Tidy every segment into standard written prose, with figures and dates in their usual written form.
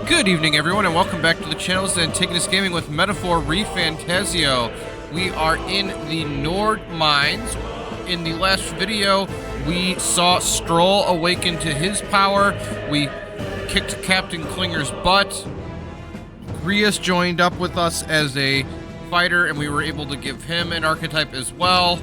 Good evening, everyone, and welcome back to the channel. This is Antigonus Gaming with Metaphor Refantazio. We are in the Nord Mines. In the last video, we saw Stroll awaken to his power. We kicked Captain Klinger's butt. Grius joined up with us as a fighter, and we were able to give him an archetype as well.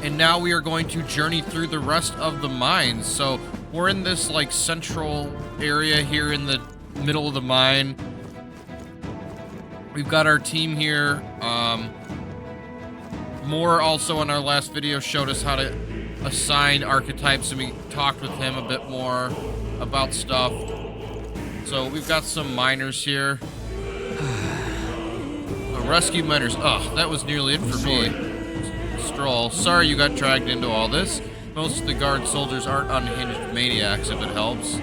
And now we are going to journey through the rest of the mines. So we're in this like central area here in the middle of the mine. We've got our team here. Moore also in our last video showed us how to assign archetypes, and we talked with him a bit more about stuff. So we've got some miners here. Rescue miners. Oh, that was nearly it for me. Stroll. Sorry you got dragged into all this. Most of the guard soldiers aren't unhinged maniacs, if it helps.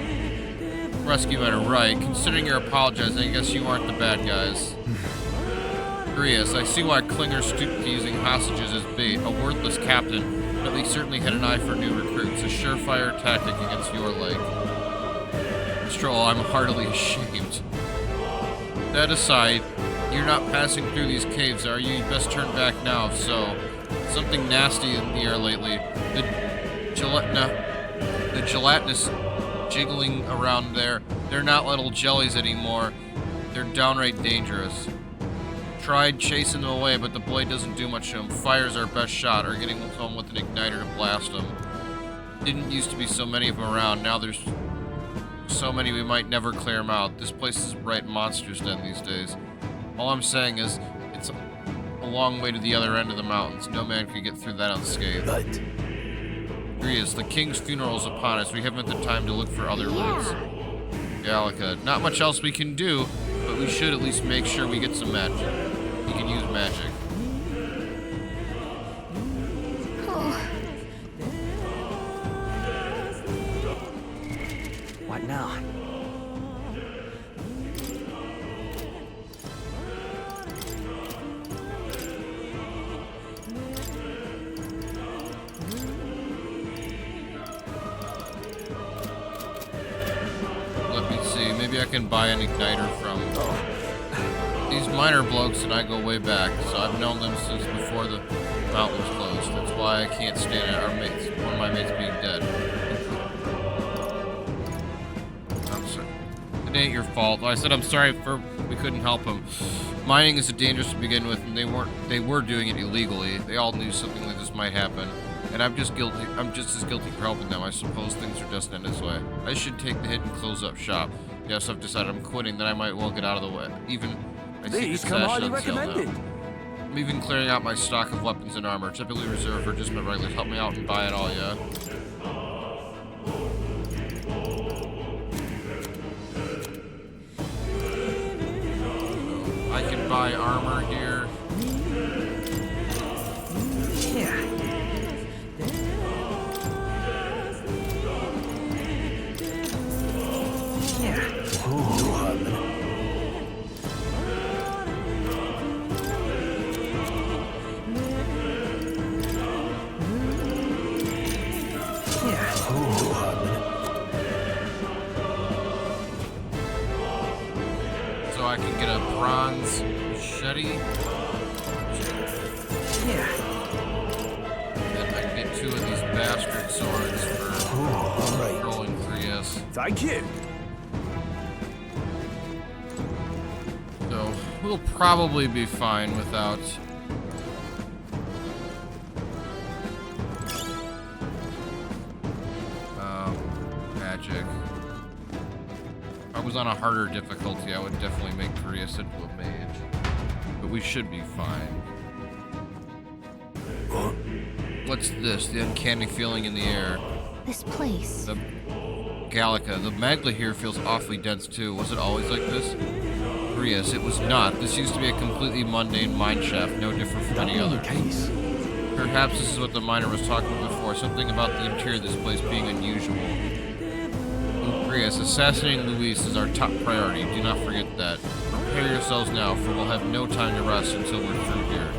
Rescue miner, right. Considering you're apologizing, I guess you aren't the bad guys. Grius, I see why Klinger stooped to using hostages as bait. A worthless captain, but he certainly had an eye for new recruits. A surefire tactic against your leg. Stroll, I'm heartily ashamed. That aside, you're not passing through these caves, are you? You best turn back now, if so. Something nasty in the air lately. The gelatinous jiggling around there. They're not little jellies anymore. They're downright dangerous. Tried chasing them away, but the blade doesn't do much to them. Fire's our best shot, or getting home with an igniter to blast them. Didn't used to be so many of them around. Now there's so many we might never clear them out. This place is a right monster's den these days. All I'm saying is, it's a long way to the other end of the mountains. No man could get through that unscathed. Right. Grius, the king's funeral is upon us. We haven't the time to look for other routes. Gallica, not much else we can do, but we should at least make sure we get some magic. We can use magic. What now? Maybe I can buy an igniter from these miner blokes, and I go way back, so I've known them since before the mountains closed. That's why I can't stand it. Our mates, one of my mates being dead. I'm sorry. It ain't your fault. I said I'm sorry for we couldn't help him. Mining is dangerous to begin with, and they were doing it illegally. They all knew something like this might happen. And I'm just as guilty for helping them. I suppose things are destined this way. I should take the hit and close up shop. Yes, I've decided I'm quitting, then I might well get out of the way. Even These come highly recommended. I'm even clearing out my stock of weapons and armor, typically reserved for just my regulars. Help me out and buy it all, yeah? So, I can buy armor here. Yeah. So I can get a bronze machete. Yeah. And I can get 2 of these bastard swords for rolling Grius. Thank you. So we'll probably be fine without magic. If I was on a harder difficulty, I would definitely make Grius into a mage. But we should be fine. What's this? The uncanny feeling in the air. This place. The Gallica. The magma here feels awfully dense too. Was it always like this? Grius, it was not. This used to be a completely mundane mine shaft, no different from any other. Perhaps this is what the miner was talking about before, something about the interior of this place being unusual. Grius, assassinating Louis is our top priority. Do not forget that. Prepare yourselves now, for we'll have no time to rest until we're through here.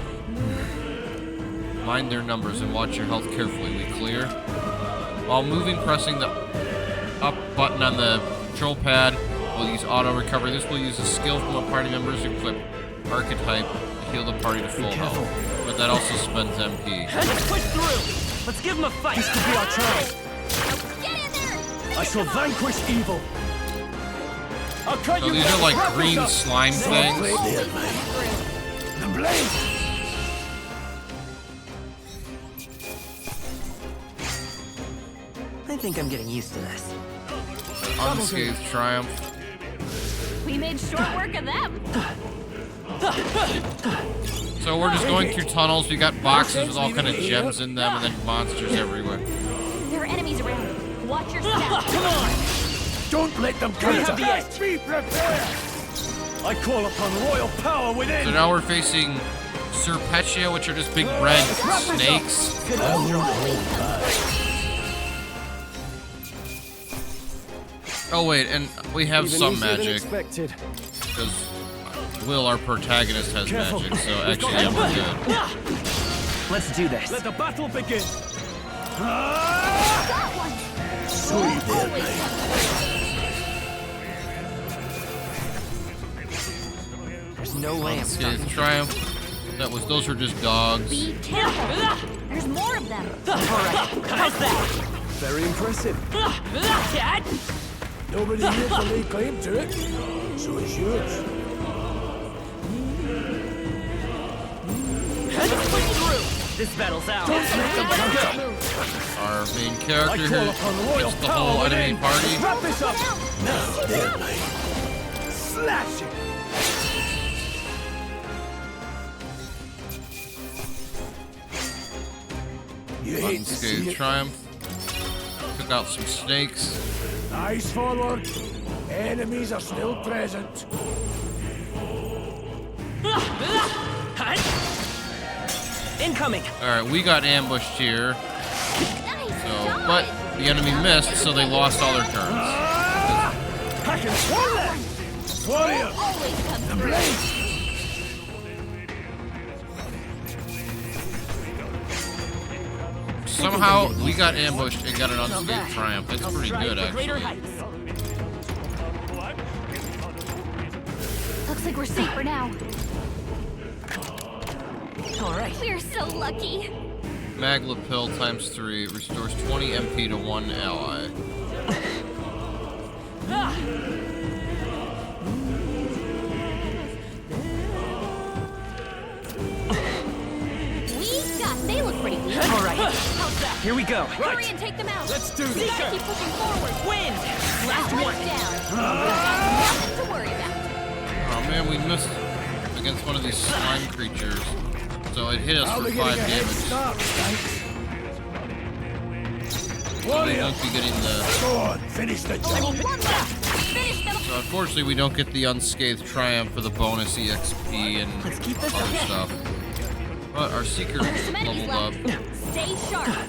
Mind their numbers and watch your health carefully. We clear? While moving, pressing the up button on the control pad will use auto recovery. This will use a skill from a party member's equipped archetype to heal the party to full health. But that also spends MP. Let's push through. Let's give him a fight. This could be our chance. Get in there! I shall vanquish evil. I'll cut So you these down. are like green slime things. The blade. I think I'm getting used to this. Unscathed Triumph. We made short work of them. So we're just going through tunnels. We got boxes with all kind of gems in them, and then monsters everywhere. There are enemies around. Watch your step. Come on! Don't let them counter. Be prepared. I call upon royal power within. So now we're facing Serpetia, which are just big red snakes. Oh wait, and we have some magic. Because Will, our protagonist, has magic, so actually yeah, we're good. Let's do this. Let the battle begin. Got one. There's no way I'm Unscathed Triumph. Those are just dogs. Be careful. There's more of them. Alright, how's that? Very impressive. Nobody here can lay claim to it, so it's yours. This battle's out. Our main character here gets the whole enemy party. Wrap this up. Now, there, mate. Slash it. Unscathed Triumph. Took out some snakes. Eyes forward. Enemies are still present. Incoming. Alright, we got ambushed here. Nice. So, but the enemy missed, so they lost all their turns. I can swallow that. Warrior. Always come The through. blade. Somehow, we got ambushed and got an unscathed Triumph. That's pretty good, actually. Looks like we're safe for now. All right. We're so lucky. Magla Pill times 3 restores 20 MP to one ally. They look pretty weak. All right. Here we go. Hurry and take them out. Let's do We this. gotta keep pushing forward. Wind. Last one down. Nothing to worry about. Oh man, we missed against one of these slime creatures. So it hit us for 5 damage. So we won't be getting the... Go on, finish the job. Only one left. Finish them. So unfortunately, we don't get the unscathed Triumph for the bonus EXP and other stuff. But our Seeker There's some enemies leveled up. left. Stay sharp.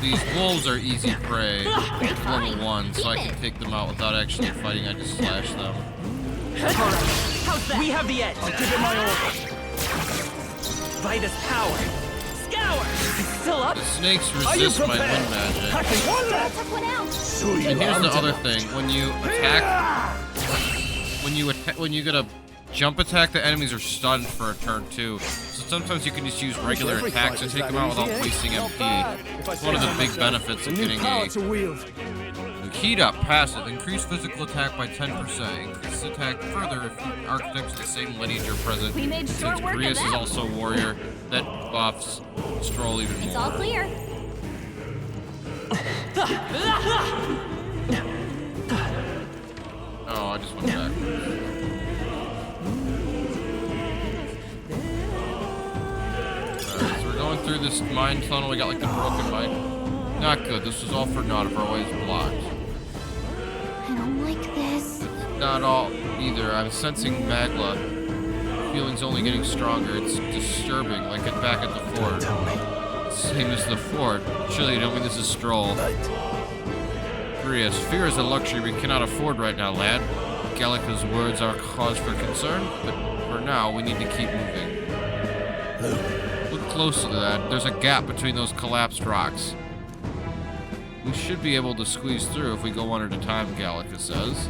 These wolves are easy prey. It's level 1, so I can take them out without actually fighting. I just slash them. We have the edge. I'll give it my all. Vitus power. Scour. Still up. The snakes resist my wind magic. Took one out. And here's the other thing: when you attack, when you get a jump attack, the enemies are stunned for a turn too. So sometimes you can just use regular attacks and take them out without wasting MP. It's one of the big benefits of getting a keyed up passive. Increase physical attack by 10%. Increase attack further if archetypes of the same lineage are present. We made Since short work of Grius is them. also a warrior, that buffs Stroll even more. It's all clear. Oh, I just went back. Alright, so we're going through this mine tunnel. We got like the broken mine. Not good. This was all for naught if our way is blocked. I don't like this. Not all either. I'm sensing Magla. Feeling's only getting stronger. It's disturbing, like it back at the fort. Same as the fort. Surely you don't mean this is Stroll. Grius, fear is a luxury we cannot afford right now, lad. Gallica's words are cause for concern, but for now we need to keep moving. Look close to that. There's a gap between those collapsed rocks. We should be able to squeeze through if we go one at a time, Gallica says.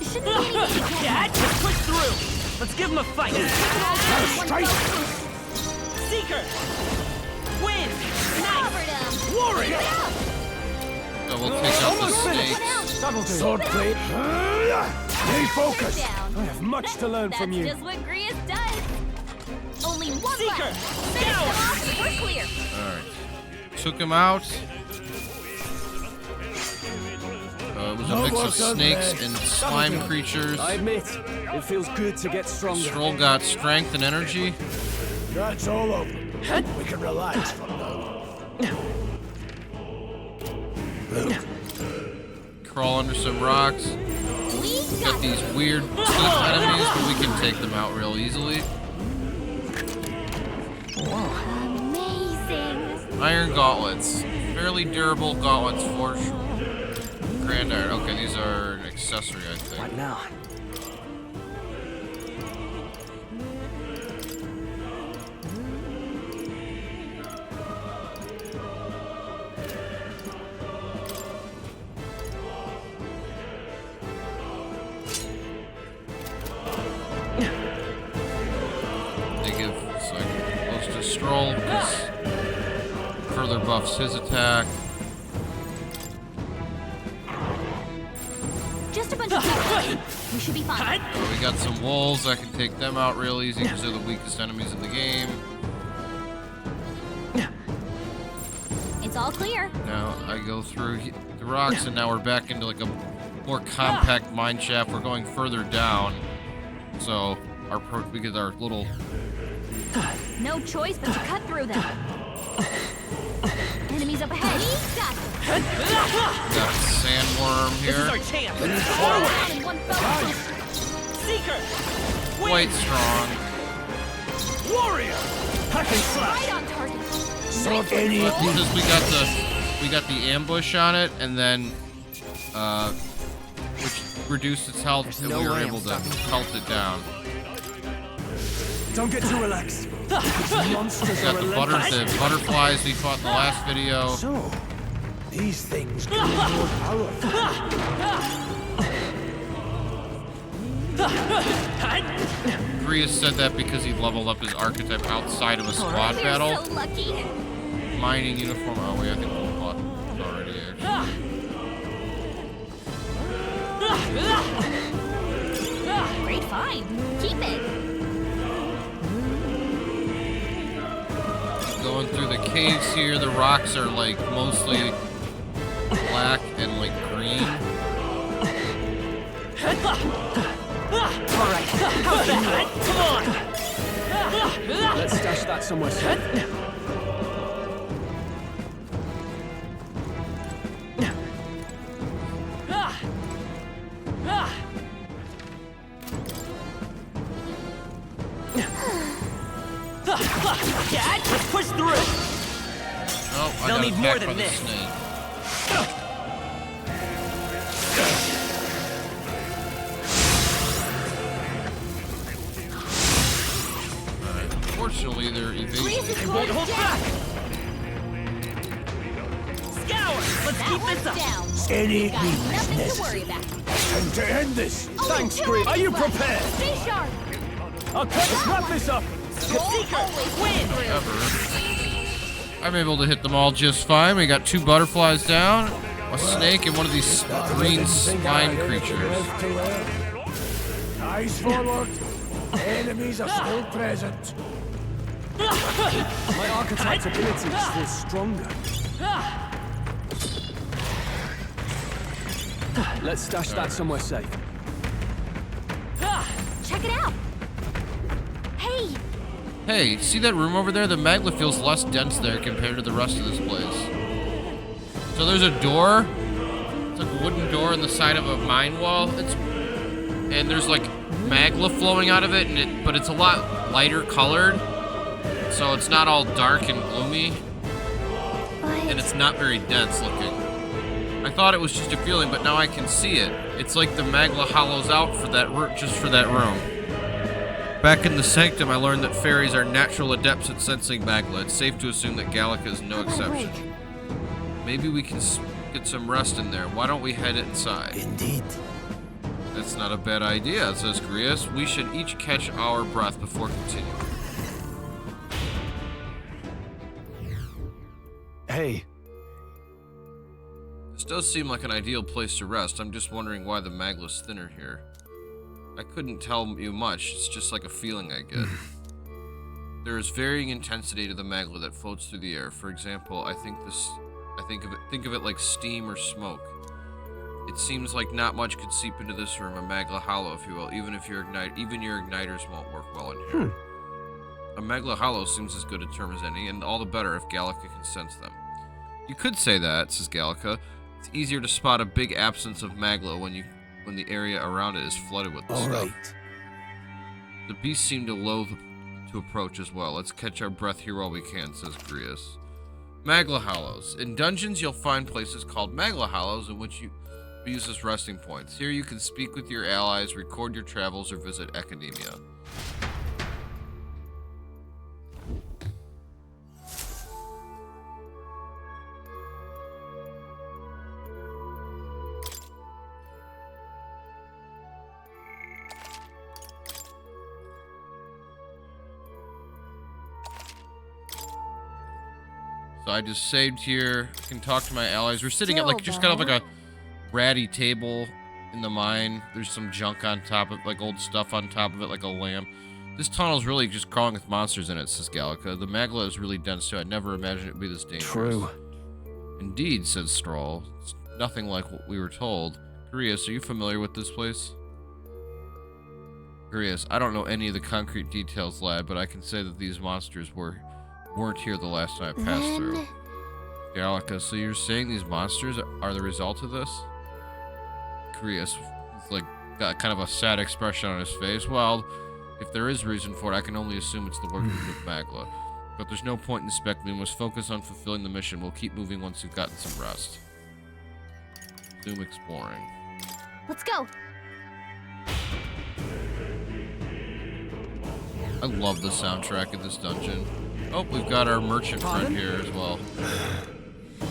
Shouldn't be anything you can't. Let's push through. Let's give him a fight. Strike. Seeker. Win. Covered him. Warrior. So we'll take out the snakes. Sword plate. Stay focused. Down. I have much to learn from you. That's just what Grius does. Only one Seeker. left. Finish them off. We're clear. Alright. Took him out. It was a mix of snakes and slime creatures. I admit, it feels good to get stronger. Stroll got strength and energy. That's all over. We can relax from now. Crawl under some rocks. We Got these weird teeth enemies, but we can take them out real easily. Amazing. Iron gauntlets. Fairly durable gauntlets for sure. Grand iron. Okay, these are an accessory, I think. What now? They give close to Stroll because further buffs his attack. Just a bunch of people. We should be fine. We got some wolves. I can take them out real easy because they're the weakest enemies in the game. It's all clear. Now I go through the rocks, and now we're back into like a more compact mine shaft. We're going further down, so we get our little. No choice but to cut through them. Enemies up ahead. Got a sandworm This is our here. chance. Forward. In one fell swoop. Seeker. Win. Quite strong. Warrior. Hack and slash. Right on target. Because we got the ambush on it, and then which reduced its health, and we were able to pelt it down. Don't get too relaxed. These monsters Got are the relentless. butterflies we fought in the last video. So, these things grow more powerful. Grius said that because he leveled up his archetype outside of a squad We're battle. so lucky. Mining uniform. Oh, wait, I think we fought already, actually. Great find. Keep it. Going through the caves here, the rocks are like mostly black and like green. Alright, how's that? Come on! Let's stash that somewhere safe. Let's push through! Oh, I They'll got need more attacked by than the this. snake. Alright, fortunately they're evasive. Grius is Won't going hold down. back! Scour! Let's That keep one's this up! down. Steady Got nothing to worry about. Time to end this! Only Thanks, two Grius! Are you enemies left. prepared? Stay sharp. Okay, let's wrap this up! Seeker, win. Ever. I'm able to hit them all just fine. We got 2 butterflies down, a snake, and one of these green slime creatures. Eyes forward. Enemies are still present. My archetype's abilities feel stronger. Let's stash that somewhere safe. Check it out. Hey, Hey, see that room over there? The magma feels less dense there compared to the rest of this place. So there's a door. It's like a wooden door in the side of a mine wall. And there's like magma flowing out of it, but it's a lot lighter colored. So it's not all dark and gloomy. And but it's not very dense looking. I thought it was just a feeling, but now I can see it. It's like the Magla hollows out for that just for that room. Back in the Sanctum, I learned that fairies are natural adepts at sensing Magla. It's safe to assume that Gallica is no exception. Maybe we can get some rest in there. Why don't we head inside? Indeed. That's not a bad idea, says Grius. We should each catch our breath before continuing. Hey. This does seem like an ideal place to rest. I'm just wondering why the Magla's thinner here. I couldn't tell you much. It's just like a feeling I get. There is varying intensity to the Magla that floats through the air. For example, think of it like steam or smoke. It seems like not much could seep into this room, a Magla hollow, if you will, even your igniters won't work well in here. A Magla hollow seems as good a term as any, and all the better if Gallica can sense them. You could say that, says Gallica. It's easier to spot a big absence of Magla when the area around it is flooded with the stuff. Right. The beasts seem to loathe to approach as well. Let's catch our breath here while we can, says Grius. Magla hollows. In dungeons, you'll find places called Magla hollows in which you use as resting points. Here you can speak with your allies, record your travels, or visit academia. So I just saved here. I can talk to my allies. We're sitting at like just kind of like a ratty table in the mine. There's some junk on top of like old stuff on top of it, like a lamp. This tunnel's really just crawling with monsters in it, says Gallica. The Magla is really dense too. I never imagined it would be this dangerous. True. Indeed, says Stroll. It's nothing like what we were told. Grius, are you familiar with this place? Grius, I don't know any of the concrete details, lad, but I can say that these monsters weren't here the last time I passed through. Gallica, so you're saying these monsters are the result of this? Grius, like, got kind of a sad expression on his face. Well, if there is reason for it, I can only assume it's the workings of Magla. But there's no point in speculating. We must focus on fulfilling the mission. We'll keep moving once we've gotten some rest. Zoom exploring. Let's go. I love the soundtrack of this dungeon. Oh, we've got our merchant friend here as well.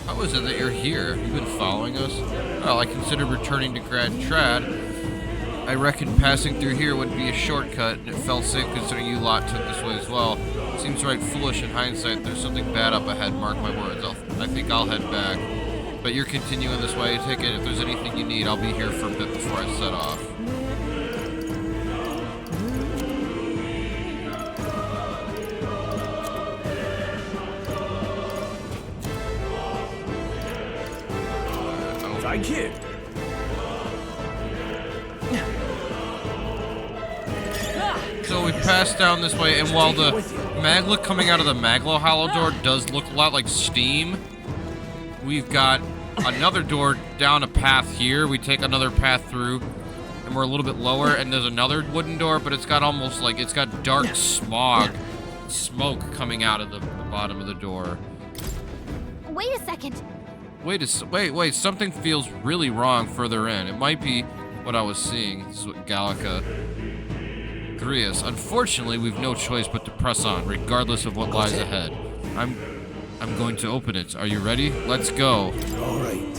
How is it that you're here? You've been following us? Well, I considered returning to Gran Trad. I reckoned passing through here would be a shortcut, and it felt safe considering you lot took this way as well. Seems right foolish in hindsight. There's something bad up ahead, mark my words. I think I'll head back. But you're continuing this way. Take it. If there's anything you need, I'll be here for a bit before I set off. Thank you. So we passed down this way, and while the Magla coming out of the Magla hollow door does look a lot like steam, we've got another door down a path here. We take another path through, and we're a little bit lower, and there's another wooden door, but it's got almost like, it's got dark smoke coming out of the bottom of the door. Wait a second. Wait, something feels really wrong further in. It might be what I was seeing. This is what Gallica... Grius, unfortunately, we've no choice but to press on, regardless of what lies ahead. I'm going to open it. Are you ready? Let's go. All right.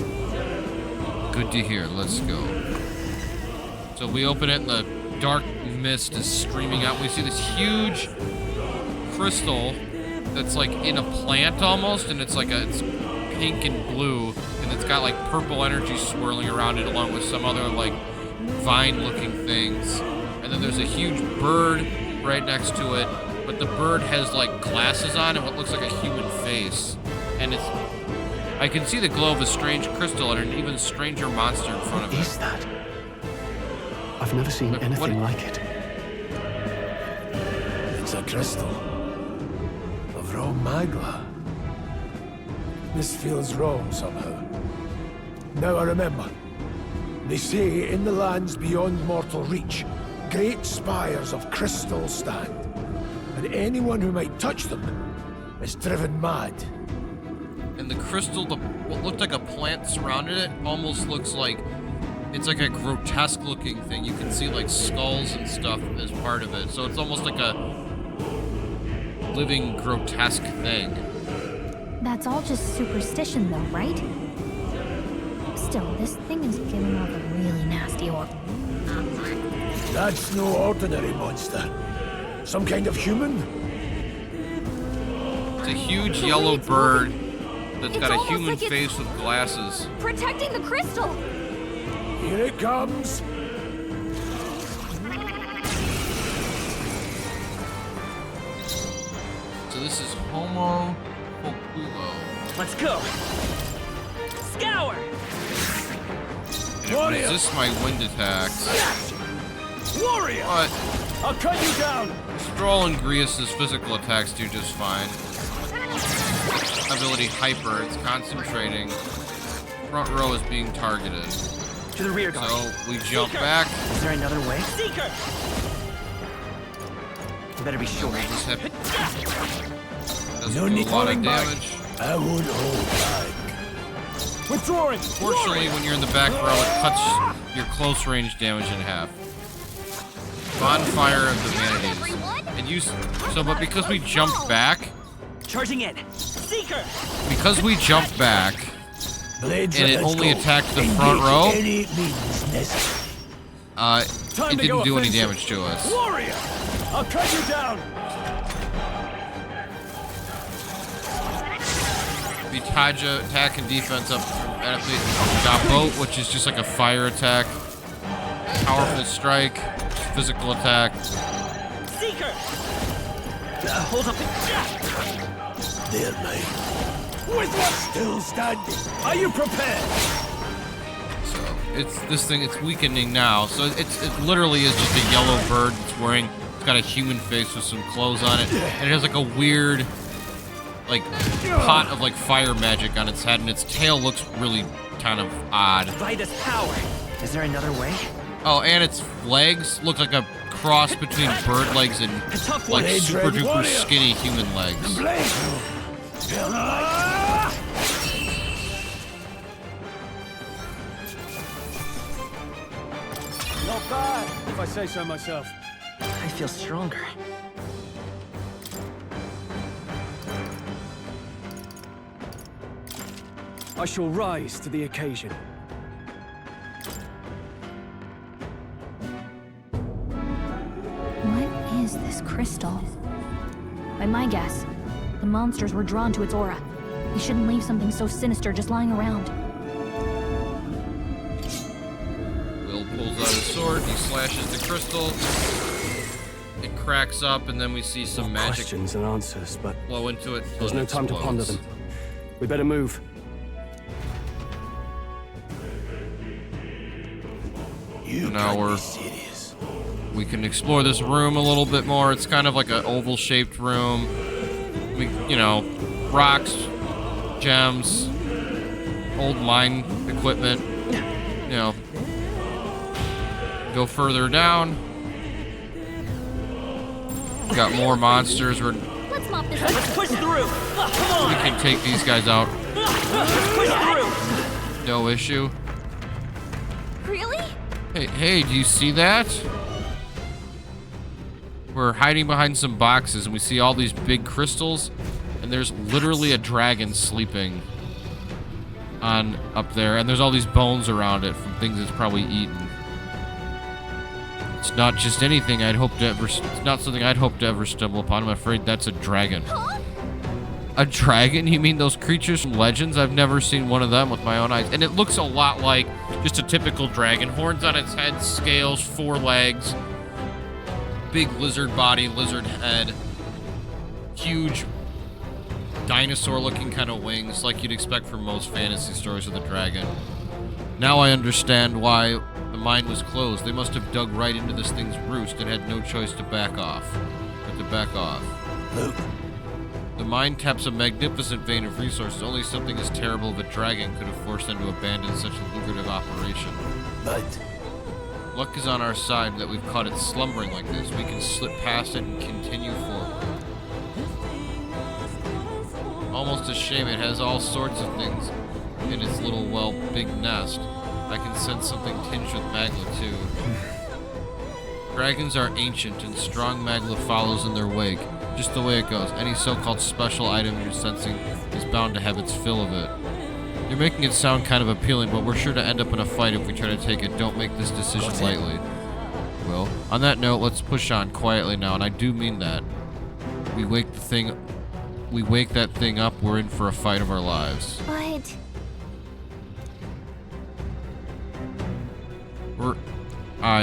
Good to hear. Let's go. So we open it, and the dark mist is streaming out. We see this huge crystal that's like in a plant almost, and it's like it's pink and blue, and it's got like purple energy swirling around it, along with some other like vine-looking things. And then there's a huge bird right next to it, but the bird has like glasses on and what looks like a human face. And I can see the glow of a strange crystal and an even stranger monster in front of it. What is that? I've never seen anything like it. It's a crystal of raw Magla. This feels wrong somehow. Now I remember. They say in the lands beyond mortal reach, great spires of crystal stand, and anyone who might touch them is driven mad. And the crystal, what looked like a plant surrounded it, almost looks like it's like a grotesque looking thing. You can see like skulls and stuff as part of it. So it's almost like a living grotesque thing. That's all just superstition though, right? Still, this thing is giving off a really nasty odor. That's no ordinary monster. Some kind of human? It's a huge yellow bird that's got a almost human like it's face with glasses. protecting the crystal! Here it comes. So this is Homo Populo. Let's go. Scour. It resists my wind attacks. Warrior! But I'll cut you down! Stroll and Grius' physical attacks do just fine. Ability Hyper, it's concentrating. Front row is being targeted. To the rear guard. So we jump back. Is there another way? Seeker. You better be sure. We'll just hit. Doesn't No do need a lot of falling back. damage. I won't hold back. Withdrawing! Fortunately, when you're in the back row, it cuts your close range damage in half. Bonfire of the Vanities. And you, but because we jumped back, Charging in. Seeker. because we jumped back, Blades and it let's only go. attacked the Engage front row, any means necessary. it didn't do any damage to us. Warrior! I'll cut you down! Vitaja attack and defense up automatically. Got boat, which is just like a fire attack. Powerful strike, physical attack. Seeker. Hold up. There, mate. With what? Still standing. Are you prepared? So it's weakening now. So it literally is just a yellow bird that's wearing. It's got a human face with some clothes on it, and it has like a weird, like pot of like fire magic on its head, and its tail looks really kind of odd. By this power. Is there another way? Oh, and its legs look like a cross between bird legs and like super duper skinny human legs. Not bad, if I say so myself. I feel stronger. I shall rise to the occasion. What is this crystal? By my guess, the monsters were drawn to its aura. They shouldn't leave something so sinister just lying around. Will pulls out his sword, he slashes the crystal. It cracks up, and then we see some magic Questions and answers, but flow into it. there's so it no time to ponder explodes. them. We better move. Now we can explore this room a little bit more. It's kind of like an oval-shaped room. Rocks, gems, old mine equipment. Go further down. Got more monsters. Let's mop this up. Let's push through. Come We on. can take these guys out. Let's push through. No issue. Really? Hey, do you see that? We're hiding behind some boxes and we see all these big crystals, and there's literally a dragon sleeping on up there, and there's all these bones around it from things it's probably eaten. It's not just anything it's not something I'd hope to ever stumble upon. I'm afraid that's a dragon. Huh? A dragon? You mean those creatures from Legends? I've never seen one of them with my own eyes. And it looks a lot like just a typical dragon. Horns on its head, scales, 4 legs, big lizard body, lizard head, huge dinosaur-looking kind of wings, like you'd expect from most fantasy stories of the dragon. Now I understand why the mine was closed. They must have dug right into this thing's roost and had no choice to back off. Look, The mine taps a magnificent vein of resources. Only something as terrible as a dragon could have forced them to abandon such a lucrative operation. but Luck is on our side that we've caught it slumbering like this. We can slip past it and continue forward. Almost a shame. It has all sorts of things in its little, well, big nest. I can sense something tinged with magma, too. Dragons are ancient, and strong magma follows in their wake. Just the way it goes. Any so-called special item you're sensing is bound to have its fill of it. You're making it sound kind of appealing, but we're sure to end up in a fight if we try to take it. Don't make this decision lightly. Well, on that note, let's push on quietly now, and I do mean that. We wake that thing up, we're in for a fight of our lives. But...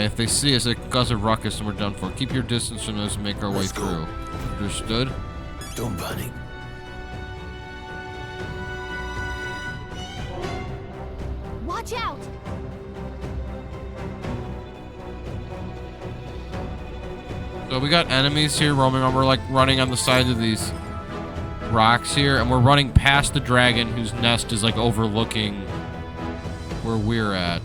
If they see us, it causes a ruckus and we're done for. Keep your distance from us and make our way through. Understood? Don't panic. Watch out! So we got enemies here roaming around. We're like running on the sides of these rocks here, and we're running past the dragon whose nest is like overlooking where we're at.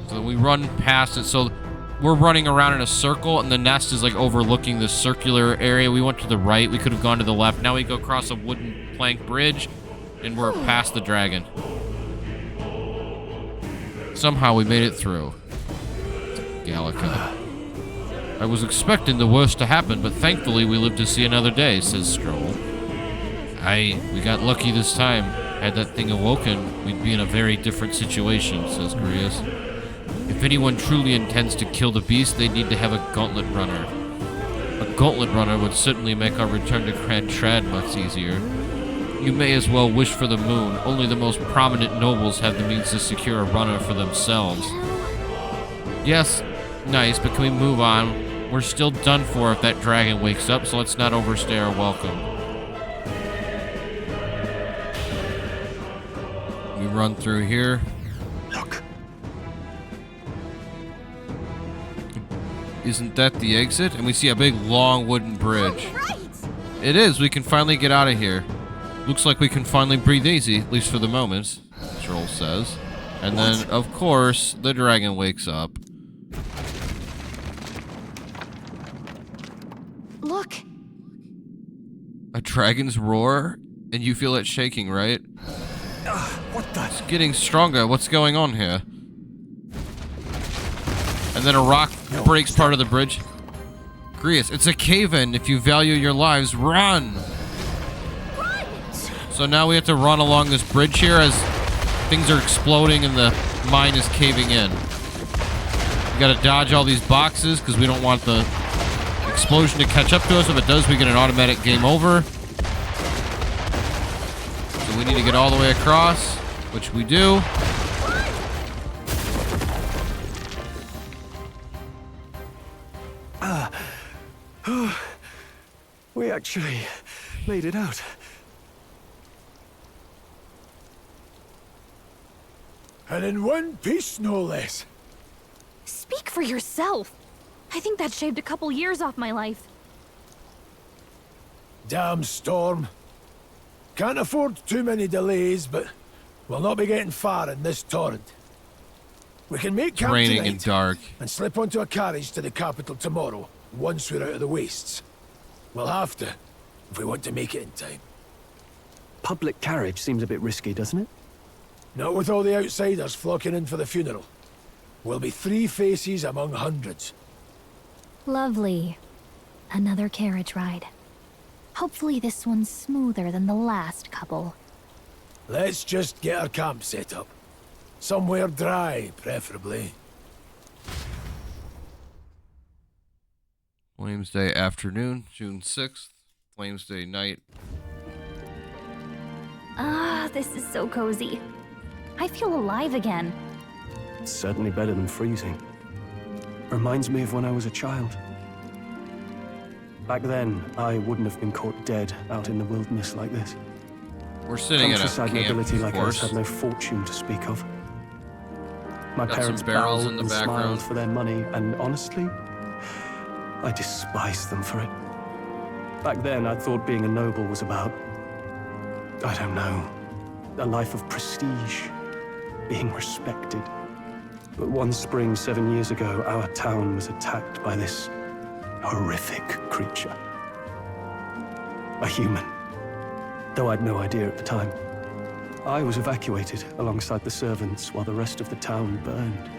So we run past it. So we're running around in a circle, and the nest is like overlooking this circular area. We went to the right. We could have gone to the left. Now we go across a wooden plank bridge, and we're past the dragon. Somehow we made it through. Gallica. I was expecting the worst to happen, but thankfully we lived to see another day, says Stroll. We got lucky this time. Had that thing awoken, we'd be in a very different situation, says Grius. If anyone truly intends to kill the beast, they need to have a gauntlet runner. A gauntlet runner would certainly make our return to Gran Trad much easier. You may as well wish for the moon. Only the most prominent nobles have the means to secure a runner for themselves. Yes, nice, but can we move on? We're still done for if that dragon wakes up, so let's not overstay our welcome. We run through here. Look. Isn't that the exit? And we see a big, long wooden bridge. Oh, right. It is. We can finally get out of here. Looks like we can finally breathe easy, at least for the moment, Troll says. And then, of course, the dragon wakes up. Look. A dragon's roar? And you feel it shaking, right? What the? It's getting stronger. What's going on here? And then a rock breaks part of the bridge. Grius, it's a cave-in. If you value your lives, run! So now we have to run along this bridge here as things are exploding and the mine is caving in. We gotta dodge all these boxes because we don't want the explosion to catch up to us. If it does, we get an automatic game over. So we need to get all the way across, which we do. We actually made it out. And in one piece, no less. Speak for yourself. I think that shaved a couple years off my life. Damn storm. Can't afford too many delays, but we'll not be getting far in this torrent. We can make camp Raining tonight and dark. and slip onto a carriage to the capital tomorrow, once we're out of the wastes. We'll have to, if we want to make it in time. Public carriage seems a bit risky, doesn't it? Not with all the outsiders flocking in for the funeral. We'll be 3 faces among hundreds. Lovely. Another carriage ride. Hopefully this one's smoother than the last couple. Let's just get our camp set up. Somewhere dry, preferably. Flames Day afternoon, June 6th. Flames Day night. Ah, this is so cozy. I feel alive again. It's certainly better than freezing. Reminds me of when I was a child. Back then, I wouldn't have been caught dead out in the wilderness like this. We're sitting in a Countryside camp, nobility of like us course. had no fortune to speak of. My Got some parents barrels bowed in the and background. smiled for their money, and honestly, I despised them for it. Back then, I thought being a noble was about, I don't know, a life of prestige, being respected. But one spring 7 years ago, our town was attacked by this horrific creature. A human, though I'd no idea at the time. I was evacuated alongside the servants while the rest of the town burned.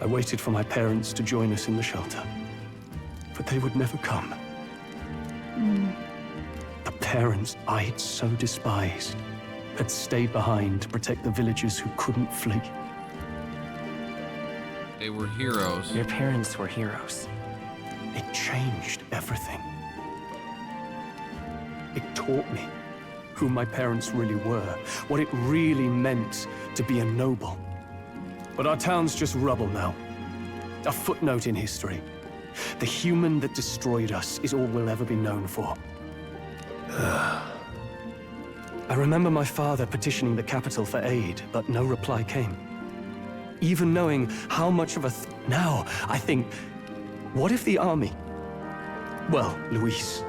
I waited for my parents to join us in the shelter, but they would never come. The parents I'd so despised had stayed behind to protect the villagers who couldn't flee. They were heroes. Your parents were heroes. It changed everything. It taught me who my parents really were, what it really meant to be a noble. But our town's just rubble now. A footnote in history. The human that destroyed us is all we'll ever be known for. I remember my father petitioning the capital for aid, but no reply came. Even knowing how much of a now, I think, what if the army? Well, Luis.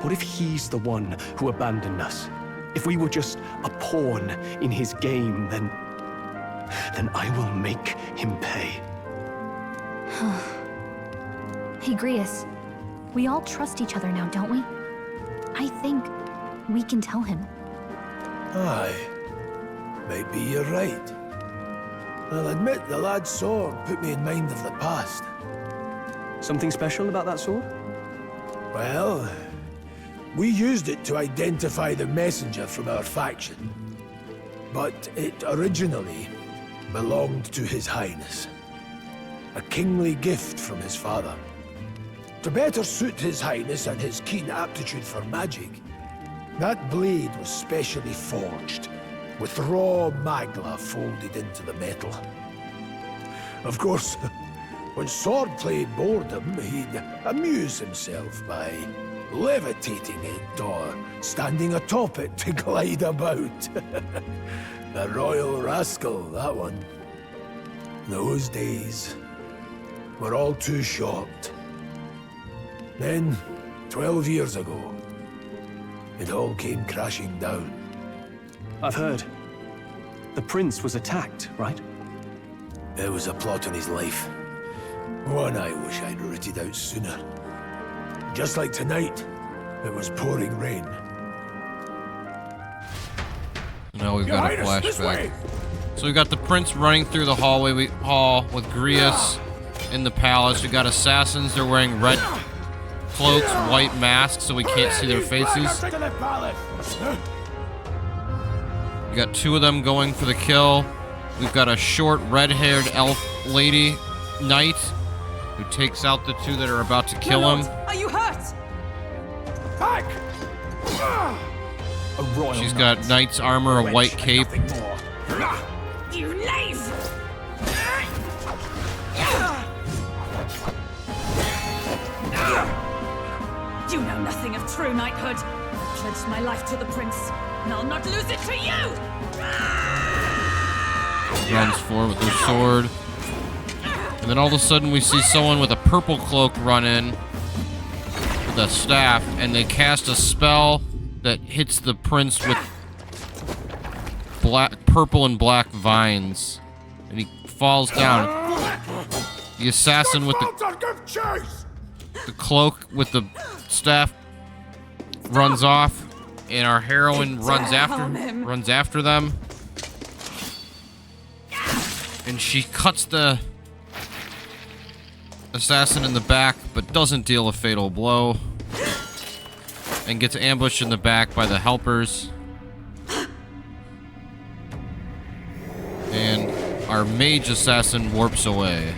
What if he's the one who abandoned us? If we were just a pawn in his game, then I will make him pay. Hey, Grius. We all trust each other now, don't we? I think we can tell him. Aye. Maybe you're right. I'll admit the lad's sword put me in mind of the past. Something special about that sword? Well, we used it to identify the messenger from our faction. But it originally belonged to His Highness. A kingly gift from his father. To better suit His Highness and his keen aptitude for magic, that blade was specially forged, with raw magla folded into the metal. Of course, when swordplay bored him, he'd amuse himself by levitating it or standing atop it to glide about. A royal rascal, that one. Those days were all too short. Then, 12 years ago, it all came crashing down. I've heard. The prince was attacked, right? It was a plot on his life. One I wish I'd rooted out sooner. Just like tonight, it was pouring rain. Now we've got a flashback. So we got the prince running through the hall with Grius in the palace. We got assassins. They're wearing red cloaks, white masks, so we can't see their faces. We got two of them going for the kill. We've got a short, red-haired elf lady knight who takes out the two that are about to kill him. Are you hurt? Back! A royal She's got knight's armor, a white cape. You knave! You know nothing of true knighthood. I pledged my life to the prince, and I'll not lose it to you! Runs forward with her sword. And then all of a sudden we see someone with a purple cloak run in with a staff, and they cast a spell that hits the prince with purple and black vines. And he falls down. The assassin with the cloak with the staff runs off, and our heroine runs after them. And she cuts the assassin in the back, but doesn't deal a fatal blow. And gets ambushed in the back by the helpers. And our mage assassin warps away.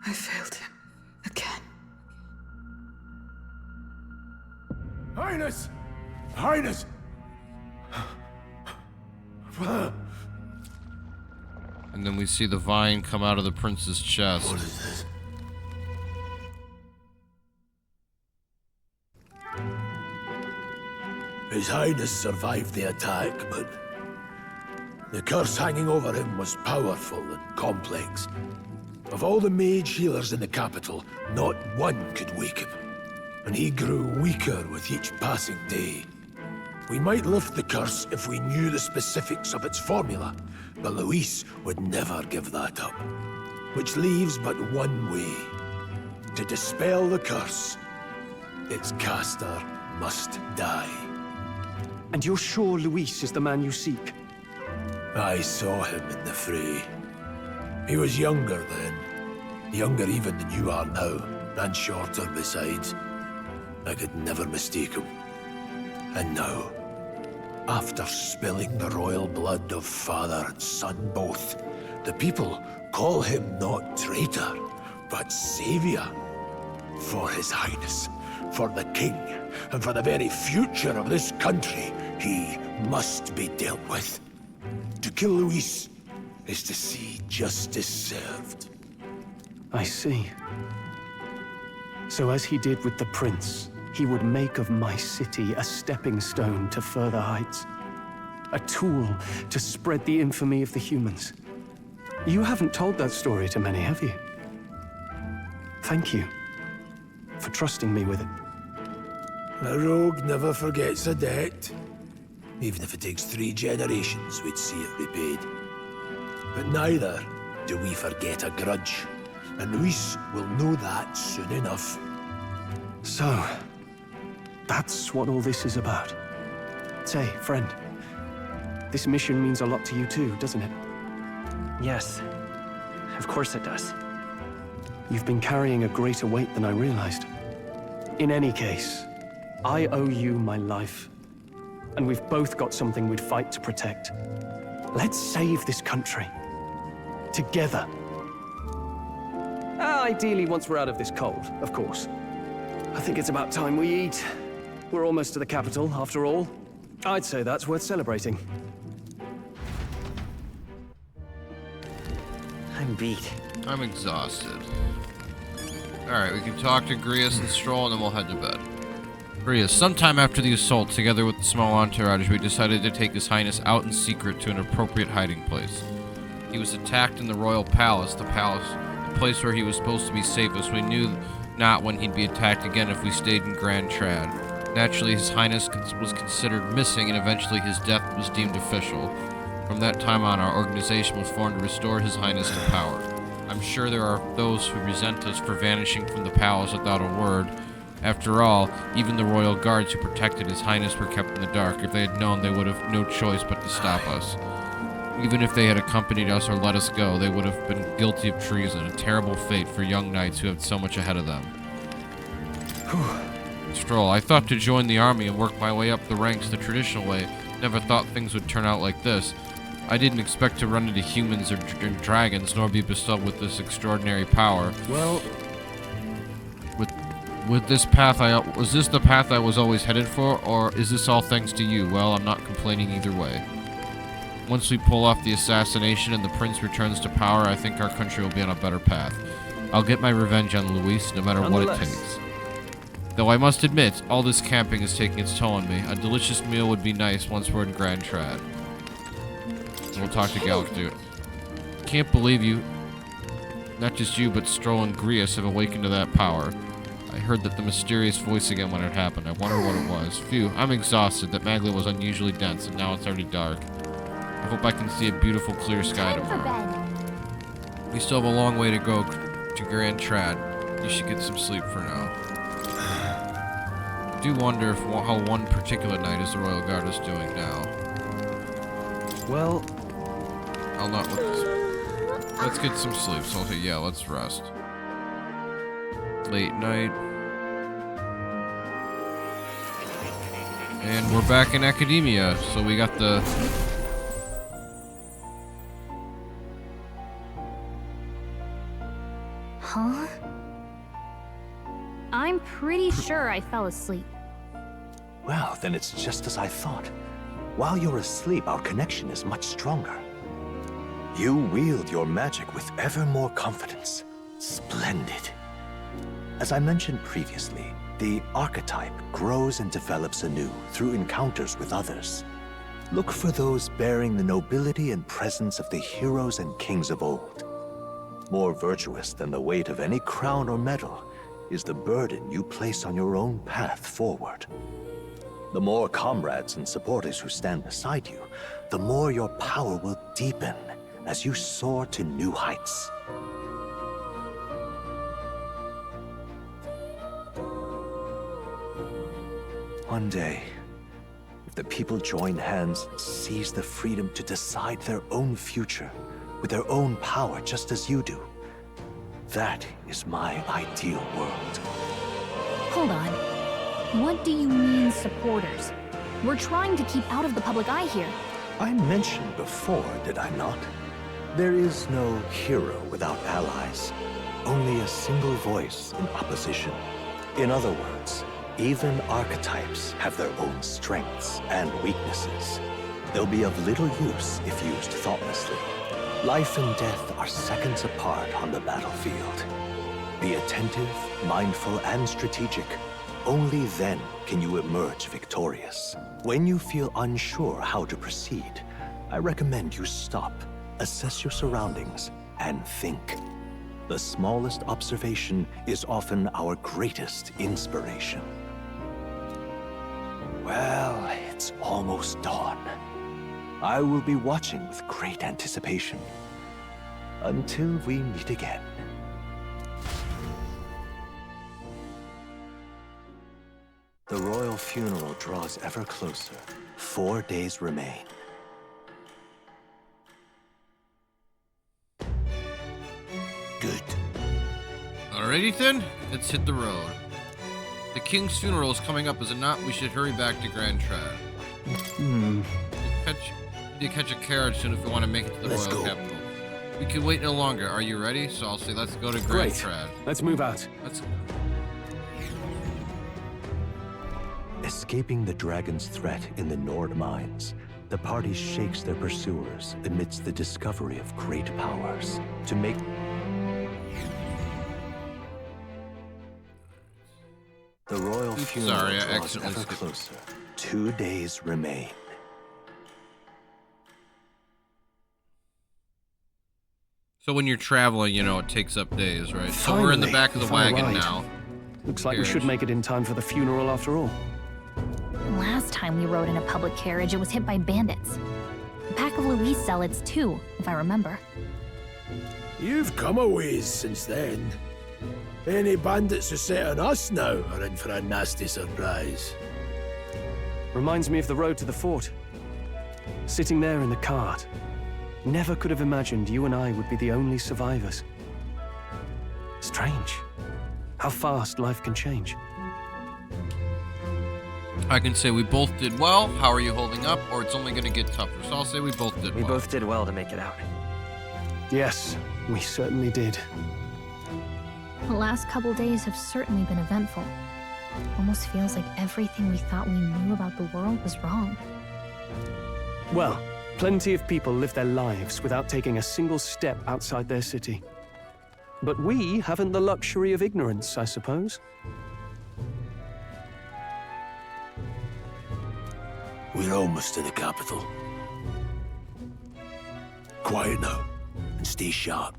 I failed him again. Highness! Highness! And then we see the vine come out of the prince's chest. What is this? His Highness survived the attack, but the curse hanging over him was powerful and complex. Of all the mage healers in the capital, not one could wake him. and he grew weaker with each passing day. We might lift the curse if we knew the specifics of its formula, but Louis would never give that up. Which leaves but one way. To dispel the curse, its caster must die. And you're sure Luis is the man you seek? I saw him in the fray. He was younger then. Younger even than you are now, and shorter besides. I could never mistake him. And now, after spilling the royal blood of father and son both, the people call him not traitor, but savior. For his highness, for the king, and for the very future of this country, he must be dealt with. To kill Luis is to see justice served. I see. So as he did with the prince, he would make of my city a stepping stone to further heights. A tool to spread the infamy of the humans. You haven't told that story to many, have you? Thank you for trusting me with it. A rogue never forgets a debt. Even if it takes 3 generations, we'd see it repaid. But neither do we forget a grudge. And Luis will know that soon enough. So, that's what all this is about. Say, friend, this mission means a lot to you too, doesn't it? Yes. Of course it does. You've been carrying a greater weight than I realized. In any case, I owe you my life. And we've both got something we'd fight to protect. Let's save this country. Together. Ideally, once we're out of this cold, of course. I think it's about time we eat. We're almost to the capital, after all. I'd say that's worth celebrating. I'm beat. I'm exhausted. Alright, we can talk to Grius and Stroll, and then we'll head to bed. Grius, sometime after the assault, together with the small entourage, we decided to take His Highness out in secret to an appropriate hiding place. He was attacked in the royal palace, the place where he was supposed to be safest. We knew not when he'd be attacked again if we stayed in Gran Trad. Naturally, His Highness was considered missing, and eventually his death was deemed official. From that time on, our organization was formed to restore His Highness to power. I'm sure there are those who resent us for vanishing from the palace without a word. After all, even the royal guards who protected His Highness were kept in the dark. If they had known, they would have no choice but to stop us. Even if they had accompanied us or let us go, they would have been guilty of treason, a terrible fate for young knights who had so much ahead of them. Stroll, I thought to join the army and work my way up the ranks the traditional way. Never thought things would turn out like this. I didn't expect to run into humans or dragons, nor be bestowed with this extraordinary power. Well, with this path, was this the path I was always headed for, or is this all thanks to you? Well, I'm not complaining either way. Once we pull off the assassination and the prince returns to power, I think our country will be on a better path. I'll get my revenge on Luis, no matter what it takes. Though I must admit, all this camping is taking its toll on me. A delicious meal would be nice once we're in Gran Trad. We'll talk to Gallic, dude. Can't believe you, not just you, but Stroll and Grius have awakened to that power. I heard that the mysterious voice again when it happened. I wonder what it was. Phew, I'm exhausted. That Maglia was unusually dense, and now it's already dark. I hope I can see a beautiful, clear sky tomorrow. We still have a long way to go to Gran Trad. You should get some sleep for now. I do wonder how one particular knight as the Royal Guard is doing now. well, I'll not look this. Let's get some sleep. So, okay, yeah, let's rest. Late night. And we're back in academia. So we got the... Huh? I'm pretty sure I fell asleep. Well, then it's just as I thought. While you're asleep, our connection is much stronger. You wield your magic with ever more confidence. Splendid. As I mentioned previously, the archetype grows and develops anew through encounters with others. Look for those bearing the nobility and presence of the heroes and kings of old. More virtuous than the weight of any crown or medal, is the burden you place on your own path forward. The more comrades and supporters who stand beside you, the more your power will deepen as you soar to new heights. One day, if the people join hands and seize the freedom to decide their own future with their own power just as you do, that is my ideal world. Hold on. What do you mean, supporters? We're trying to keep out of the public eye here. I mentioned before, did I not? There is no hero without allies. Only a single voice in opposition. In other words, even archetypes have their own strengths and weaknesses. They'll be of little use if used thoughtlessly. Life and death are seconds apart on the battlefield. Be attentive, mindful, and strategic. Only then can you emerge victorious. When you feel unsure how to proceed, I recommend you stop, assess your surroundings, and think. The smallest observation is often our greatest inspiration. Well, it's almost dawn. I will be watching with great anticipation. Until we meet again. The royal funeral draws ever closer. 4 days remain. Good. Alrighty then, let's hit the road. The king's funeral is coming up, is it not? We should hurry back to Gran Trad. Need to catch a carriage soon if we want to make it to the Let's royal go. capital. We can wait no longer. Are you ready? So I'll say let's go to Gran Great. Trad. Let's move out. Let's. Escaping the dragon's threat in the Nord mines, the party shakes their pursuers amidst the discovery of great powers to make... The royal funeral sorry, I draws accidentally ever skipped. closer. 2 days remain. So when you're traveling, you know, it takes up days, right? So we're in the Finally, back of the far wagon right. now. Looks like we should Carriage. make it in time for the funeral after all. Last time we rode in a public carriage, it was hit by bandits. A pack of Louis zealots, too, if I remember. You've come a ways since then. Any bandits who set on us now are in for a nasty surprise. Reminds me of the road to the fort. Sitting there in the cart. Never could have imagined you and I would be the only survivors. Strange. How fast life can change. I can say we both did well. How are you holding up? Or it's only going to get tougher. So I'll say we both did We well. both did well to make it out. Yes, we certainly did. The last couple days have certainly been eventful. Almost feels like everything we thought we knew about the world was wrong. Well, plenty of people live their lives without taking a single step outside their city. But we haven't the luxury of ignorance, I suppose. We're almost to the capital. Quiet now, and stay sharp.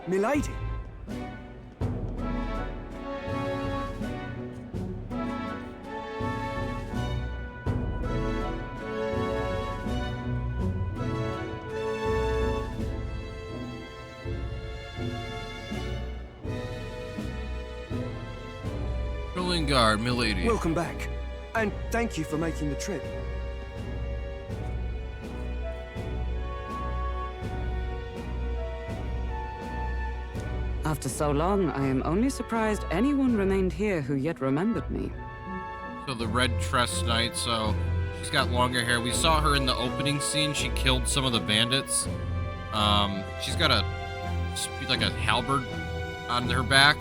Milady. Rolling guard, milady. Welcome back. And thank you for making the trip. After so long, I am only surprised anyone remained here who yet remembered me. So the red tress knight, so she's got longer hair. We saw her in the opening scene. She killed some of the bandits. She's got like a halberd on her back.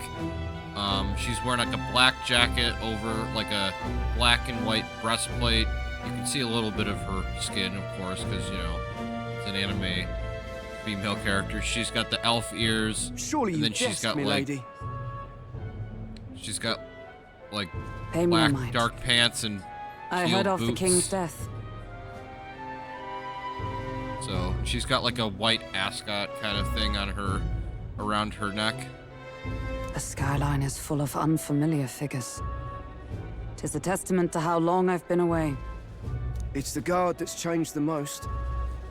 She's wearing like a black jacket over like a black and white breastplate. You can see a little bit of her skin, of course, because, you know, it's an anime female character. She's got the elf ears. Surely and you then she's jest, got milady. she's got like Pay me no black mind. dark pants and I heeled heard of the boots. king's death. So she's got like a white ascot kind of thing on her, around her neck. The skyline is full of unfamiliar figures. 'Tis a testament to how long I've been away. It's the guard that's changed the most.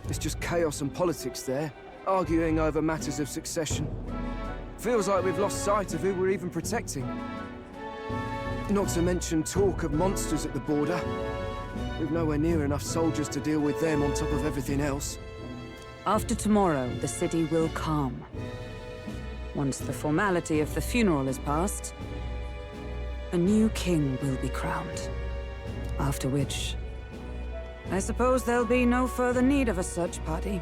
It's just chaos and politics there, arguing over matters of succession. Feels like we've lost sight of who we're even protecting. Not to mention talk of monsters at the border. We've nowhere near enough soldiers to deal with them on top of everything else. After tomorrow, the city will calm. Once the formality of the funeral is past, a new king will be crowned. After which, I suppose there'll be no further need of a search party.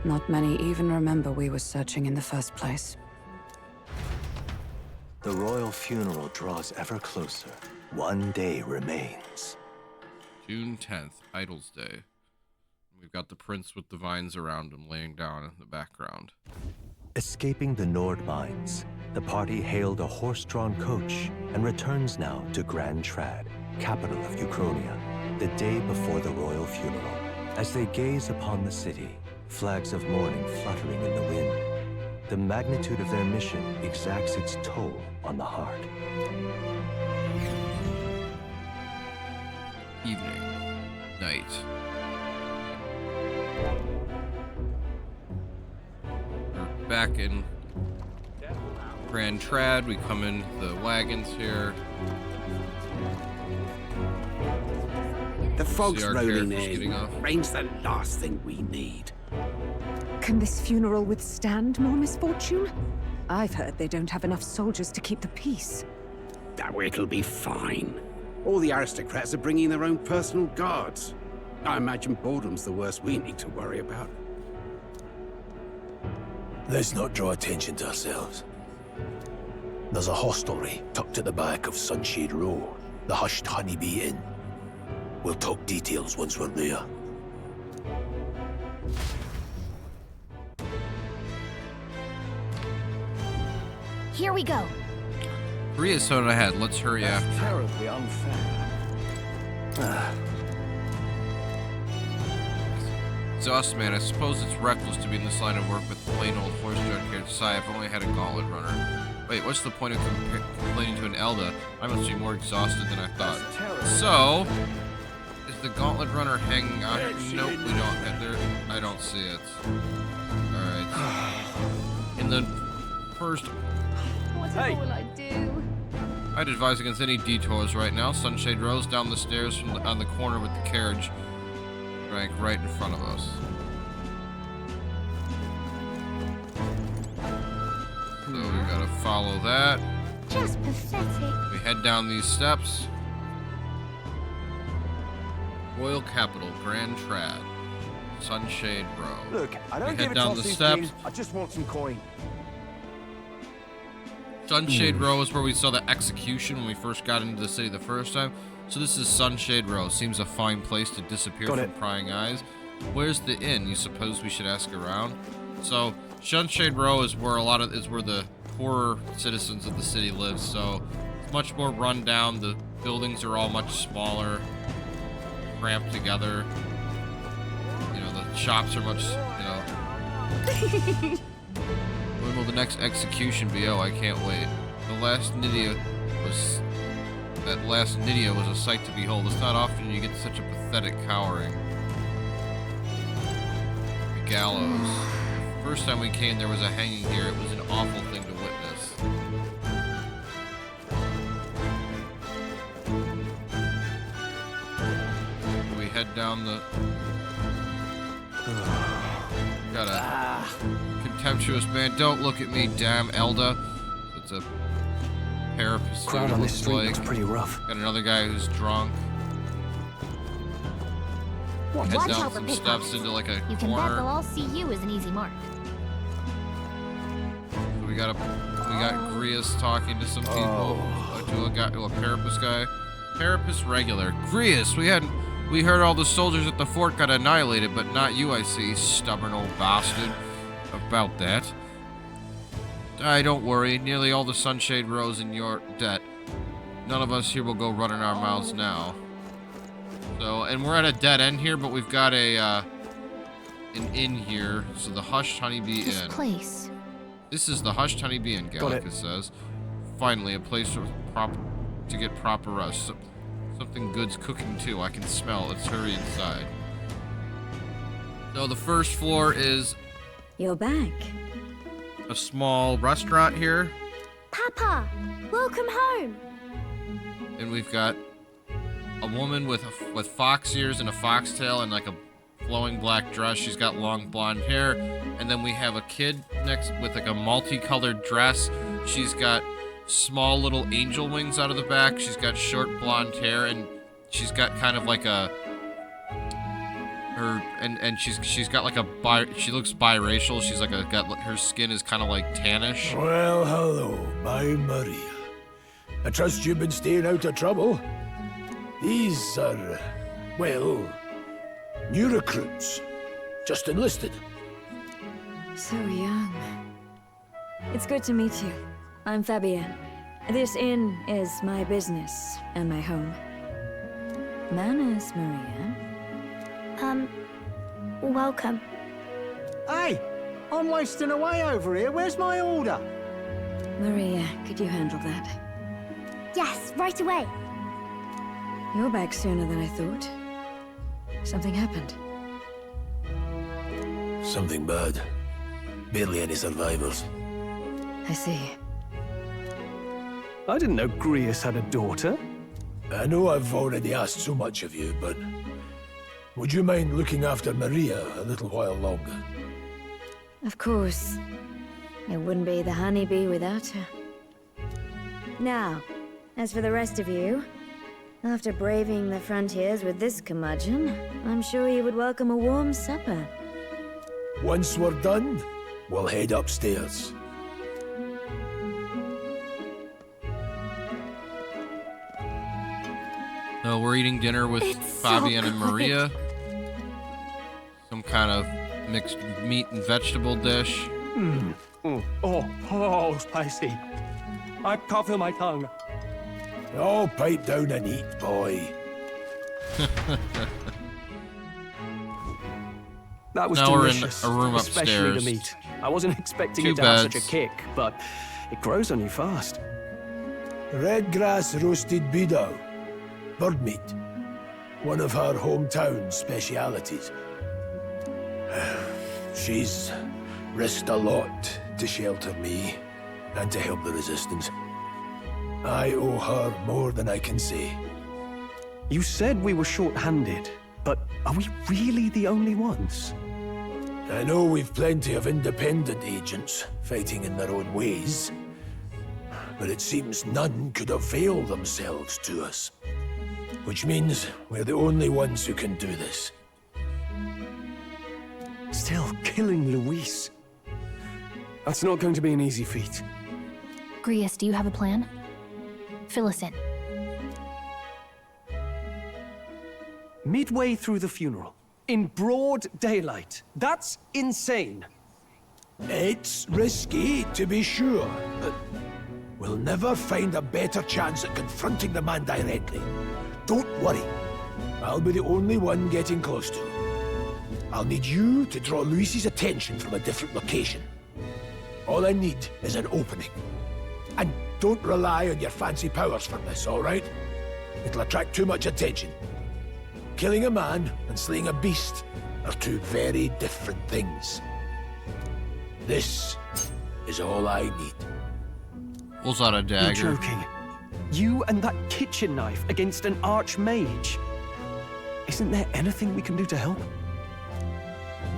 Not many even remember we were searching in the first place. The royal funeral draws ever closer. One day remains. June 10th, Idol's Day. We've got the prince with the vines around him laying down in the background. Escaping the Nord mines, the party hailed a horse-drawn coach and returns now to Gran Trad, capital of Uchronia, the day before the royal funeral. As they gaze upon the city, flags of mourning fluttering in the wind, the magnitude of their mission exacts its toll on the heart. Evening. Night. We're back in Gran Trad. We come in the wagons here. The fog's See our rolling characters getting in. off. Rain's the last thing we need. Can this funeral withstand more misfortune? I've heard they don't have enough soldiers to keep the peace. Oh, it'll be fine. All the aristocrats are bringing their own personal guards. I imagine boredom's the worst we need to worry about. Let's not draw attention to ourselves. There's a hostelry tucked at the back of Sunshade Row, the Hushed Honeybee Inn. We'll talk details once we're there. Here we go. Grius on ahead. Let's hurry after. Terribly unfair. Exhaust man, I suppose it's reckless to be in this line of work with plain old horse junk here. Sigh, I've only had a gauntlet runner. Wait, what's the point of complaining to an Elda? I must be more exhausted than I thought. So, is the gauntlet runner hanging out here? Nope, we don't. I don't see it. Alright. In the first... Whatever will I do? I'd advise against any detours right now. Sunshade Rose down the stairs from on the corner with the carriage. Right in front of us. So we gotta follow that. Just pathetic. We head down these steps. Royal Capital, Gran Trad, Sunshade Row. Look, I We don't head give a down toss the who's steps. king. I just want some coin. Sunshade Row is where we saw the execution when we first got into the city the first time. So this is Sunshade Row. Seems a fine place to disappear from prying eyes. Where's the inn? You suppose we should ask around? So Sunshade Row is where where the poorer citizens of the city live. So it's much more run down. The buildings are all much smaller, cramped together. You know, the shops are much, When will the next execution be? Oh, I can't wait. That last Nydia was a sight to behold. It's not often you get such a pathetic cowering. The gallows. First time we came, there was a hanging here. It was an awful thing to witness. We head down the... Got a contemptuous man. Don't look at me, damn Elda. It's a therapist. Crowd on this street looks pretty rough. Got another guy who's drunk. Head Watch down out for some pickpockets. steps into like a You can bet they'll corner. all see you as an easy mark. We got Grius talking to some people. To a Parapus guy. Parapus regular. Grius, we heard all the soldiers at the fort got annihilated, but not you, I see, stubborn old bastard. About that. Don't worry. Nearly all the Sunshade Rose in your debt. None of us here will go running our mouths now. So, and we're at a dead end here, but we've got a an inn here. So the Hushed Honeybee This Inn. place. This is the Hushed Honeybee Inn, Gallica says. Finally, a place to get proper rest. Something good's cooking too. I can smell. Let's hurry inside. So the first floor is You're back. a small restaurant here, Papa, welcome home. and we've got a woman with fox ears and a foxtail and like a flowing black dress. She's got long blonde hair, and then we have a kid next with like a multicolored dress. She's got small little angel wings out of the back. She's got short blonde hair, and she's got kind of like a she's got like she looks biracial. She's like her skin is kind of like tannish. Well, hello, my Maria. I trust you've been staying out of trouble. These are, well, new recruits. Just enlisted. So young. It's good to meet you. I'm Fabienne. This inn is my business and my home. Manners, Maria. Welcome. Hey, I'm wasting away over here. Where's my order? Maria, could you handle that? Yes, right away. You're back sooner than I thought. Something happened. Something bad. Barely any survivors. I see. I didn't know Grius had a daughter. I know I've already asked so much of you, but would you mind looking after Maria a little while longer? Of course. It wouldn't be the honeybee without her. Now, as for the rest of you, after braving the frontiers with this curmudgeon, I'm sure you would welcome a warm supper. Once we're done, we'll head upstairs. So we're eating dinner with Fabienne and Maria. Some kind of mixed meat and vegetable dish. Oh, spicy. I can't feel my tongue. Oh, pipe down and eat, boy. That was now delicious. We're in a room especially upstairs. the meat. I wasn't expecting Two it to have such beds. a kick, but it grows on you fast. Red grass roasted bidou. Bird meat. One of her hometown specialities. She's risked a lot to shelter me and to help the resistance. I owe her more than I can say. You said we were short-handed, but are we really the only ones? I know we've plenty of independent agents fighting in their own ways, but it seems none could avail themselves to us. Which means we're the only ones who can do this. Still, killing Louis. That's not going to be an easy feat. Grius, do you have a plan? Fill us in. Midway through the funeral, in broad daylight. That's insane. It's risky, to be sure, but we'll never find a better chance at confronting the man directly. Don't worry. I'll be the only one getting close to him. I'll need you to draw Louis's attention from a different location. All I need is an opening. And don't rely on your fancy powers for this, all right? It'll attract too much attention. Killing a man and slaying a beast are two very different things. This is all I need. Pulls out a dagger. You're joking. You and that kitchen knife against an archmage. Isn't there anything we can do to help?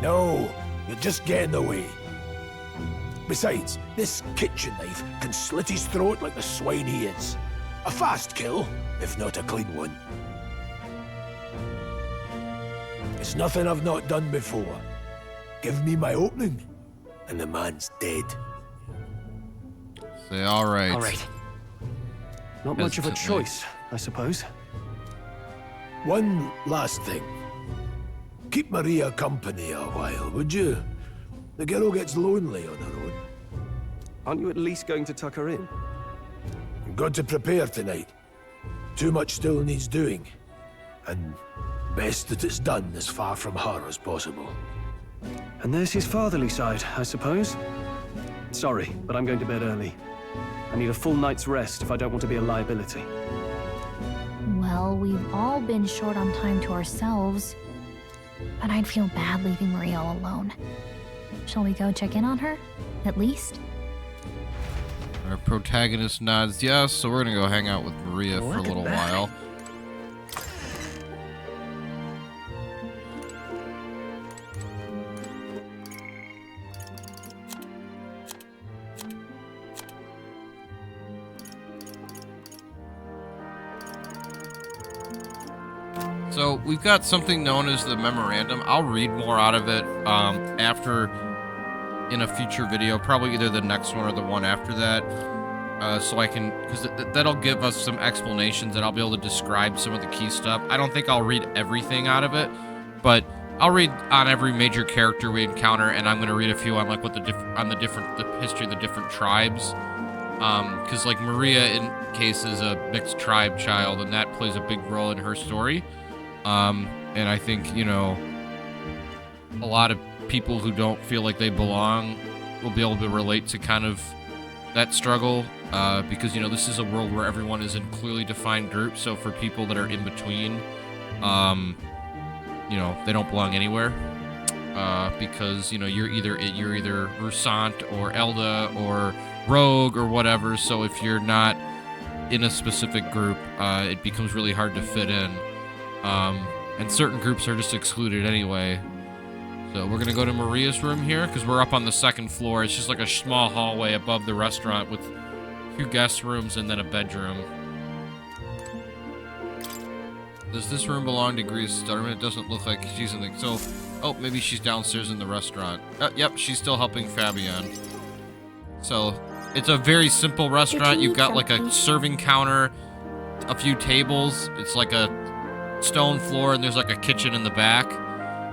No, you'll just get in the way. Besides, this kitchen knife can slit his throat like the swine he is. A fast kill, if not a clean one. It's nothing I've not done before. Give me my opening, and the man's dead. Say, all right. All right. Not much of a choice, I suppose. One last thing. Keep Maria company a while, would you? The girl gets lonely on her own. Aren't you at least going to tuck her in? You've got to prepare tonight. Too much still needs doing. And best that it's done as far from her as possible. And there's his fatherly side, I suppose. Sorry, but I'm going to bed early. I need a full night's rest if I don't want to be a liability. Well, we've all been short on time to ourselves. But I'd feel bad leaving Maria all alone. Shall we go check in on her? At least? Our protagonist nods yes, so we're gonna go hang out with Maria for a little while. So we've got something known as the memorandum. I'll read more out of it after in a future video, probably either the next one or the one after that. So I can, because that'll give us some explanations and I'll be able to describe some of the key stuff. I don't think I'll read everything out of it, but I'll read on every major character we encounter, and I'm going to read a few on like what the history of the different tribes. Because like Maria in case is a mixed tribe child, and that plays a big role in her story. And I think, you know, a lot of people who don't feel like they belong will be able to relate to kind of that struggle, because, you know, this is a world where everyone is in clearly defined groups. So for people that are in between, you know, they don't belong anywhere, because, you know, you're either Rusant or Elda or Rogue or whatever. So if you're not in a specific group, it becomes really hard to fit in. And certain groups are just excluded anyway. So we're gonna go to Maria's room here because we're up on the second floor. It's just like a small hallway above the restaurant with a few guest rooms and then a bedroom. Does this room belong to Grius' daughter? It doesn't look like she's in the... So, oh, maybe she's downstairs in the restaurant. Yep, she's still helping Fabienne. So, it's a very simple restaurant. You've got like a serving counter, a few tables. It's like a stone floor, and there's like a kitchen in the back.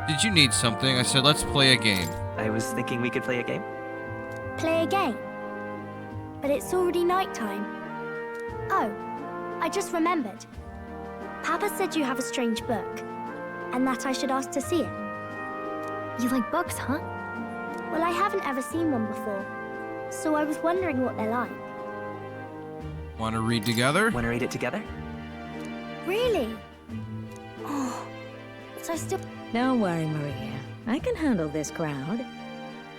Did you need something? I said, let's play a game. I was thinking we could play a game. Play a game? But it's already nighttime. Oh, I just remembered. Papa said you have a strange book, and that I should ask to see it. You like books, huh? Well, I haven't ever seen one before, so I was wondering what they're like. Want to read together? Want to read it together? Really? Oh, but I still... Don't worry, Maria. I can handle this crowd.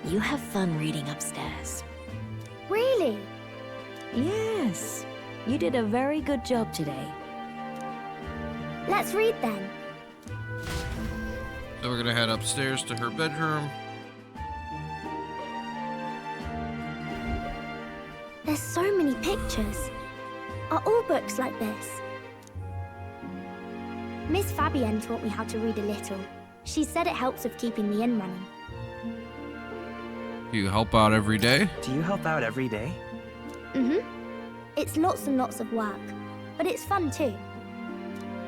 You have fun reading upstairs. Really? Yes. You did a very good job today. Let's read then. So we're gonna head upstairs to her bedroom. There's so many pictures. Are all books like this? Miss Fabienne taught me how to read a little. She said it helps with keeping the inn running. Do you help out every day? Do you help out every day? Mm-hmm. It's lots and lots of work, but it's fun too.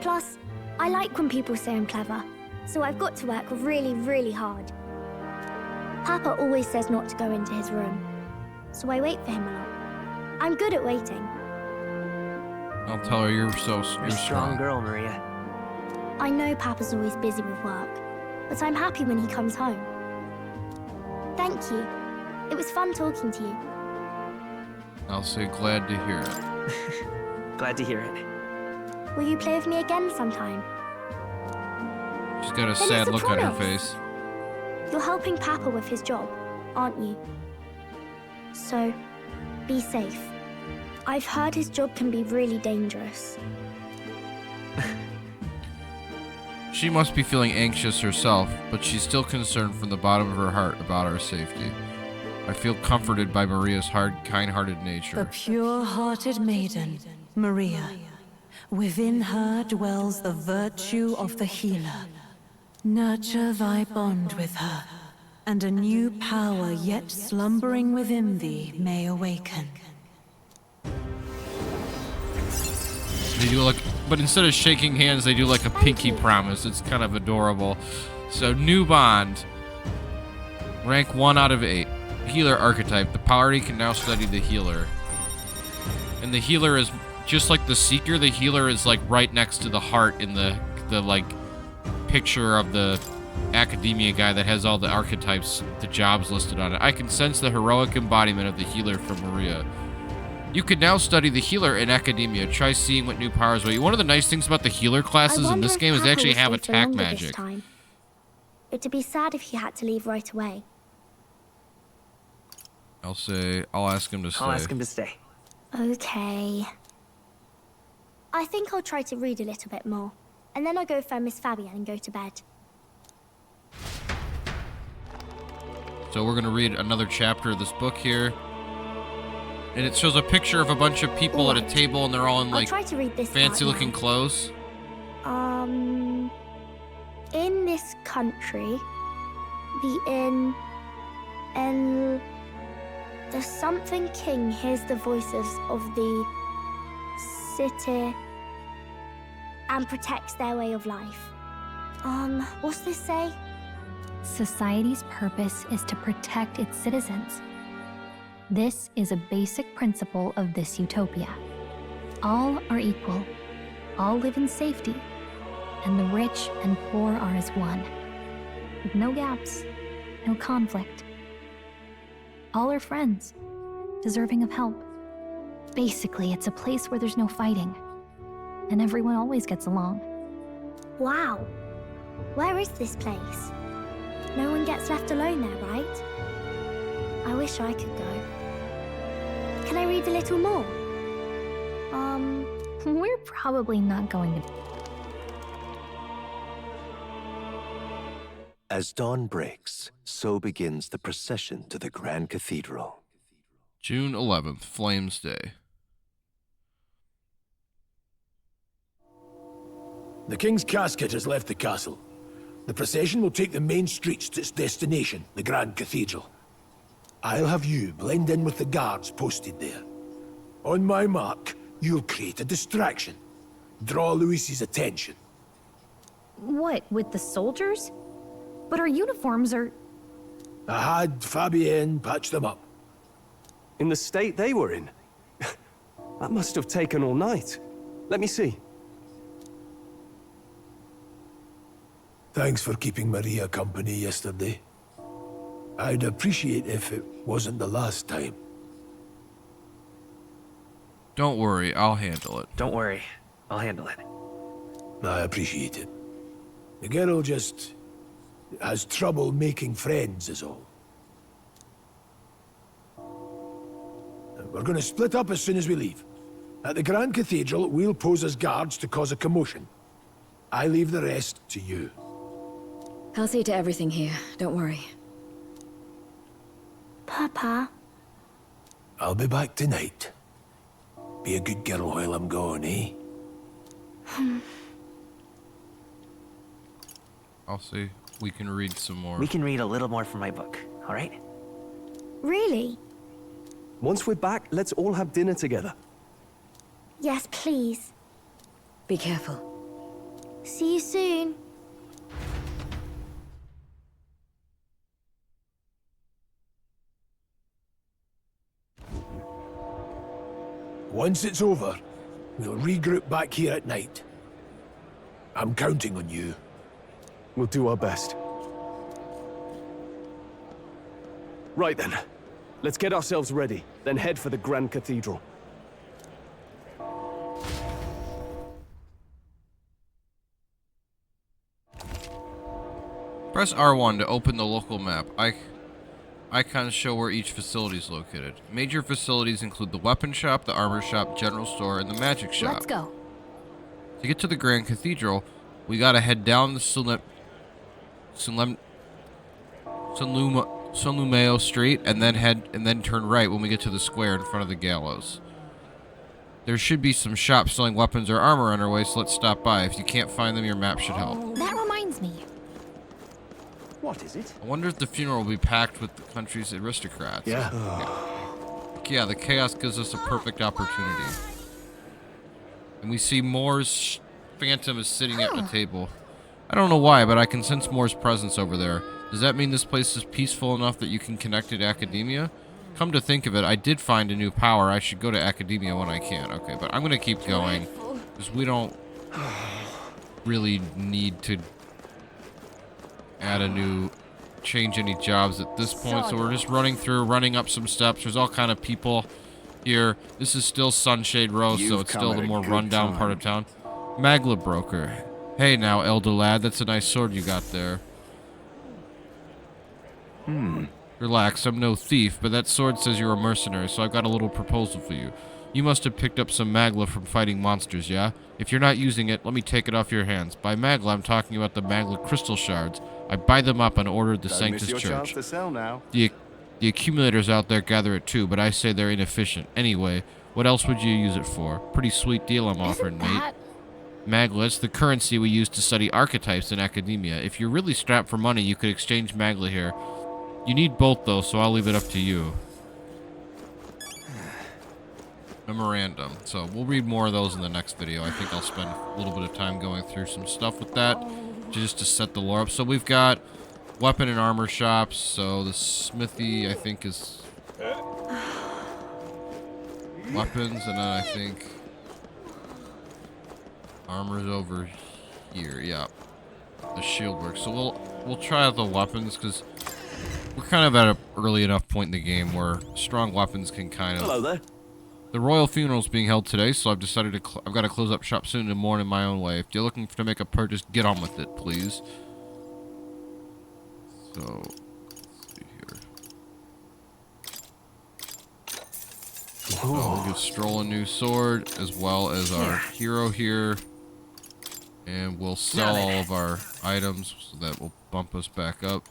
Plus, I like when people say I'm clever, so I've got to work really, really hard. Papa always says not to go into his room, so I wait for him a lot. I'm good at waiting. I'll tell her you're You're a strong girl, Maria. I know Papa's always busy with work, but I'm happy when he comes home. Thank you. It was fun talking to you. I'll say glad to hear it. Glad to hear it. Will you play with me again sometime? She's got a Then sad it's a look on her promise. face. You're helping Papa with his job, aren't you? So, be safe. I've heard his job can be really dangerous. She must be feeling anxious herself, but she's still concerned from the bottom of her heart about our safety. I feel comforted by Maria's kind-hearted nature. The pure-hearted maiden, Maria. Within her dwells the virtue of the healer. Nurture thy bond with her, and a new power yet slumbering within thee may awaken. They do like, but instead of shaking hands, they do like a pinky promise. It's kind of adorable. So, new bond. Rank 1 out of 8. healer archetype. The party can now study the healer. And the healer is just like the seeker. The healer is like right next to the heart in the like picture of the academia guy that has all the archetypes, the jobs listed on it. I can sense the heroic embodiment of the healer from Maria. You can now study the healer in academia. Try seeing what new powers will you. One of the nice things about the healer classes in this game is they actually have attack magic. It'd be sad if he had to leave right away. I'll ask him to stay. I'll ask him to stay. Okay. I think I'll try to read a little bit more. And then I'll go find Miss Fabienne and go to bed. So we're going to read another chapter of this book here. And it shows a picture of a bunch of people at a table, and they're all in like fancy-looking clothes. In this country, the something king hears the voices of the city and protects their way of life. What's this say? Society's purpose is to protect its citizens. This is a basic principle of this utopia. All are equal, all live in safety, and the rich and poor are as one, with no gaps, no conflict. All are friends, deserving of help. Basically, it's a place where there's no fighting, and everyone always gets along. Wow. Where is this place? No one gets left alone there, right? I wish I could go. Can I read a little more? We're probably not going to... As dawn breaks, so begins the procession to the Grand Cathedral. June 11th, Flames Day. The King's casket has left the castle. The procession will take the main streets to its destination, the Grand Cathedral. I'll have you blend in with the guards posted there. On my mark, you'll create a distraction. Draw Louis's attention. What, with the soldiers? But our uniforms are... I had Fabienne patch them up. In the state they were in? That must have taken all night. Let me see. Thanks for keeping Maria company yesterday. I'd appreciate if it wasn't the last time. Don't worry, I'll handle it. Don't worry, I'll handle it. I appreciate it. The girl just has trouble making friends is all. We're going to split up as soon as we leave. At the Grand Cathedral, we'll pose as guards to cause a commotion. I leave the rest to you. I'll see to everything here, don't worry. Papa? I'll be back tonight. Be a good girl while I'm gone, eh? I'll see. We can read some more. We can read a little more from my book, all right? Really? Once we're back, let's all have dinner together. Yes, please. Be careful. See you soon. Once it's over, we'll regroup back here at night. I'm counting on you. We'll do our best. Right then. Let's get ourselves ready, then head for the Grand Cathedral. Press R1 to open the local map. Icons show where each facility is located. Major facilities include the weapon shop, the armor shop, general store, and the magic shop. Let's go. To get to the Grand Cathedral, we gotta head down the Solumeo Street and then turn right when we get to the square in front of the gallows. There should be some shops selling weapons or armor on our way, so let's stop by. If you can't find them, your map should help. That reminds me. What is it? I wonder if the funeral will be packed with the country's aristocrats. Yeah. Yeah, the chaos gives us a perfect opportunity. And we see Moore's Phantom is sitting at a table. I don't know why, but I can sense Moore's presence over there. Does that mean this place is peaceful enough that you can connect to academia? Come to think of it, I did find a new power. I should go to academia when I can. Okay, but I'm gonna keep going because we don't really need to change any jobs at this point. So we're just running up some steps. There's all kind of people here. This is still Sunshade Row, so it's still the more rundown part of town. Magla Broker. Hey now, elder lad, that's a nice sword you got there. Relax, I'm no thief, but that sword says you're a mercenary, so I've got a little proposal for you. You must have picked up some Magla from fighting monsters, yeah? If you're not using it, let me take it off your hands. By Magla, I'm talking about the Magla crystal shards. I buy them up on order of the Sanctus Church. Chance to sell now. The accumulators out there gather it too, but I say they're inefficient. Anyway, what else would you use it for? Pretty sweet deal I'm offering, mate. Magla, it's the currency we use to study archetypes in academia. If you're really strapped for money, you could exchange Magla here. You need both, though, so I'll leave it up to you. Memorandum. So we'll read more of those in the next video. I think I'll spend a little bit of time going through some stuff with that, just to set the lore up. So we've got weapon and armor shops. So the smithy, I think, is weapons, and then I think armor's over here. Yeah, the shield works. So we'll try out the weapons because we're kind of at an early enough point in the game where strong weapons can kind of... Hello there. The royal funeral is being held today, so I've decided I've got to close up shop soon and mourn in my own way. If you're looking to make a purchase, get on with it, please. So, let's see here. So we'll give Stroll a new sword, as well as our hero here. And we'll sell all of our items, so that will bump us back up.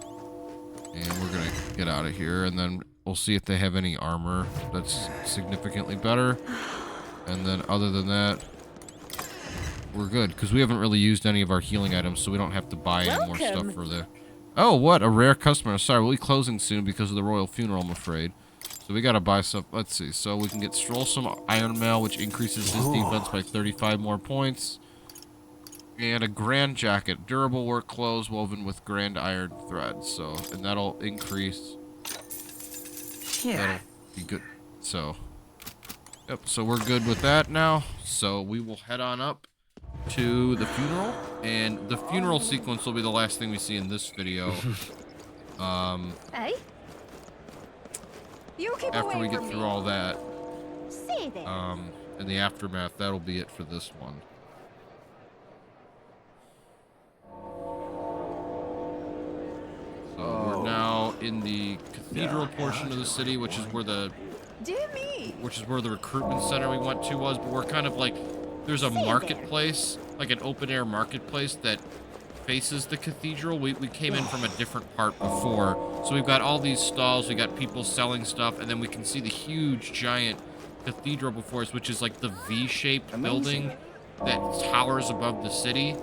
And we're going to get out of here, and then we'll see if they have any armor that's significantly better. And then other than that, we're good, because we haven't really used any of our healing items, so we don't have to buy any more stuff for the... Oh, what? A rare customer. Sorry, we'll be closing soon because of the royal funeral, I'm afraid. So we got to buy some... Let's see. So we can get Stroll some iron mail, which increases his defense by 35 more points. And a grand jacket, durable work clothes woven with grand iron thread. So, and that'll increase. That'll be good. So, yep. So we're good with that now. So we will head on up to the funeral, and the funeral sequence will be the last thing we see in this video. Hey? You keep after away we get from through me. all that, See there. in the aftermath, that'll be it for this one. So we're now in the cathedral portion of the city, which is where the recruitment center we went to was. But we're kind of like, there's a marketplace, like an open air marketplace that faces the cathedral. We came in from a different part before, so we've got all these stalls. We got people selling stuff, and then we can see the huge giant cathedral before us, which is like the V-shaped building that towers above the city.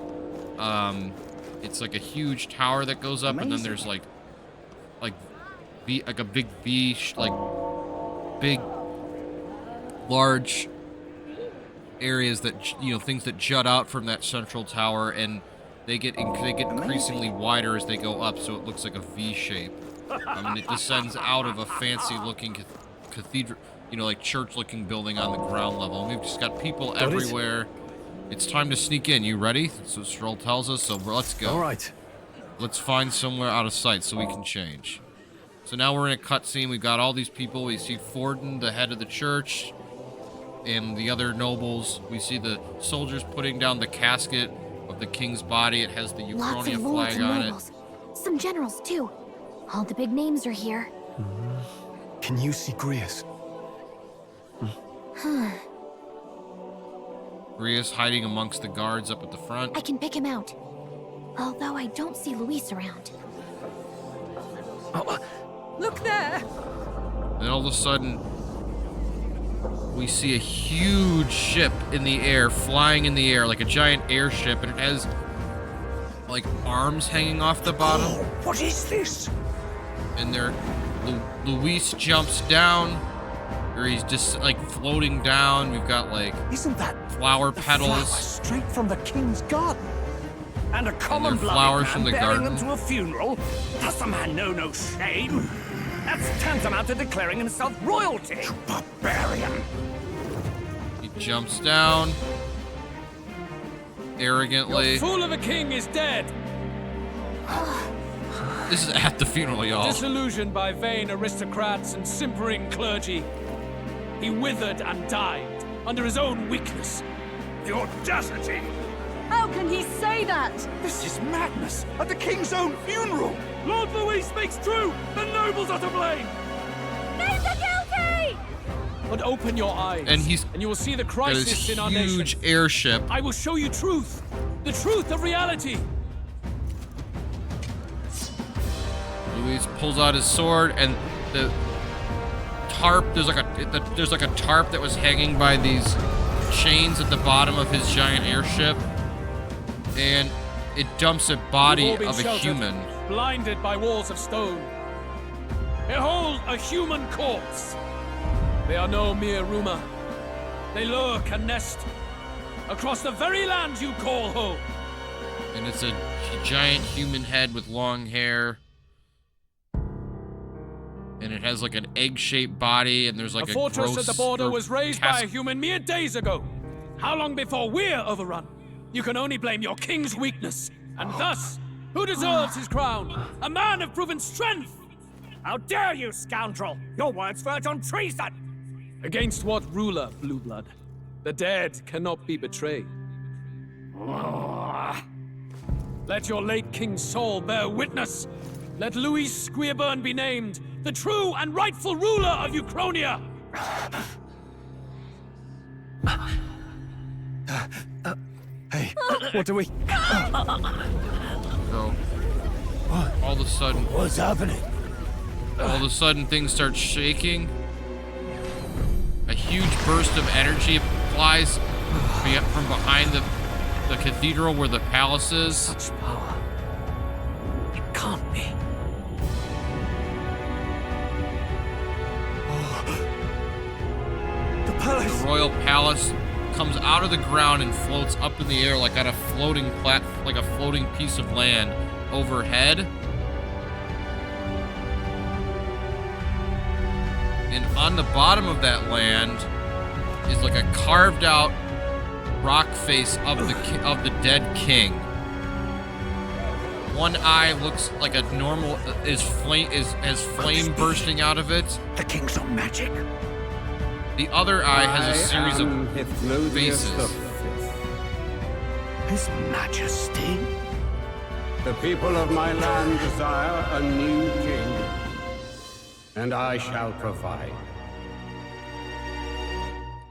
It's like a huge tower that goes up, and then there's like a big V, big, large areas that, you know, things that jut out from that central tower, and they get increasingly wider as they go up, so it looks like a V shape. And it descends out of a fancy-looking cathedral, you know, like church-looking building on the ground level. And we've just got people everywhere. It's time to sneak in. You ready? So Stroll tells us, so let's go. All right. Let's find somewhere out of sight so we can change. So now we're in a cutscene. We've got all these people. We see Forden, the head of the church, and the other nobles. We see the soldiers putting down the casket of the king's body. It has the Euphronia flag on it. Some generals, too. All the big names are here. Can you see Grius? Grius hiding amongst the guards up at the front. I can pick him out. Although I don't see Luis around. Look there! Then all of a sudden, we see a huge ship in the air, flying in the air, like a giant airship, and it has, like, arms hanging off the bottom. What is this? And Luis jumps down, or he's just, like, floating down. We've got, like, Isn't that flower the petals. flower straight from the king's garden? And a common they're blooded flowers man from the bearing garden. them to a funeral? Does the man know no shame? That's tantamount to declaring himself royalty. You barbarian. He jumps down arrogantly. Your fool of a king is dead. This is at the funeral, y'all. Disillusioned by vain aristocrats and simpering clergy, he withered and died under his own weakness. The audacity! How can he say that? This is madness! At the king's own funeral! Lord Louis speaks true! The nobles are to blame! Names are guilty! But open your eyes, and you will see the got crisis this in our nation. huge airship. I will show you truth, the truth of reality. Luis pulls out his sword, and the tarp. There's like a tarp that was hanging by these chains at the bottom of his giant airship, and it dumps a body We've all of been a sheltered, human. blinded by walls of stone. Behold, a human corpse. They are no mere rumor. They lurk and nest across the very land you call home. And it's a giant human head with long hair. And it has like an egg-shaped body, and there's like a fortress gross, at the border or was raised by a human mere days ago. How long before we're overrun? You can only blame your king's weakness. And thus, who deserves his crown? A man of proven strength! How dare you, scoundrel! Your words verge on treason! Against what ruler, Blue Blood? The dead cannot be betrayed. Let your late king's soul bear witness. Let Louis Squeerburn be named the true and rightful ruler of Uchronia. Hey, what do we... So, all of a sudden... What's happening? All of a sudden, things start shaking. A huge burst of energy flies from behind the cathedral where the palace is. Such power. It can't be. The palace. The royal palace comes out of the ground and floats up in the air like on a floating floating piece of land overhead. And on the bottom of that land is like a carved out rock face of the dead king. One eye looks like a normal has flame bursting out of it. The king's own magic. The other eye has a series of faces. His Majesty? The people of my land desire a new king, and I shall provide.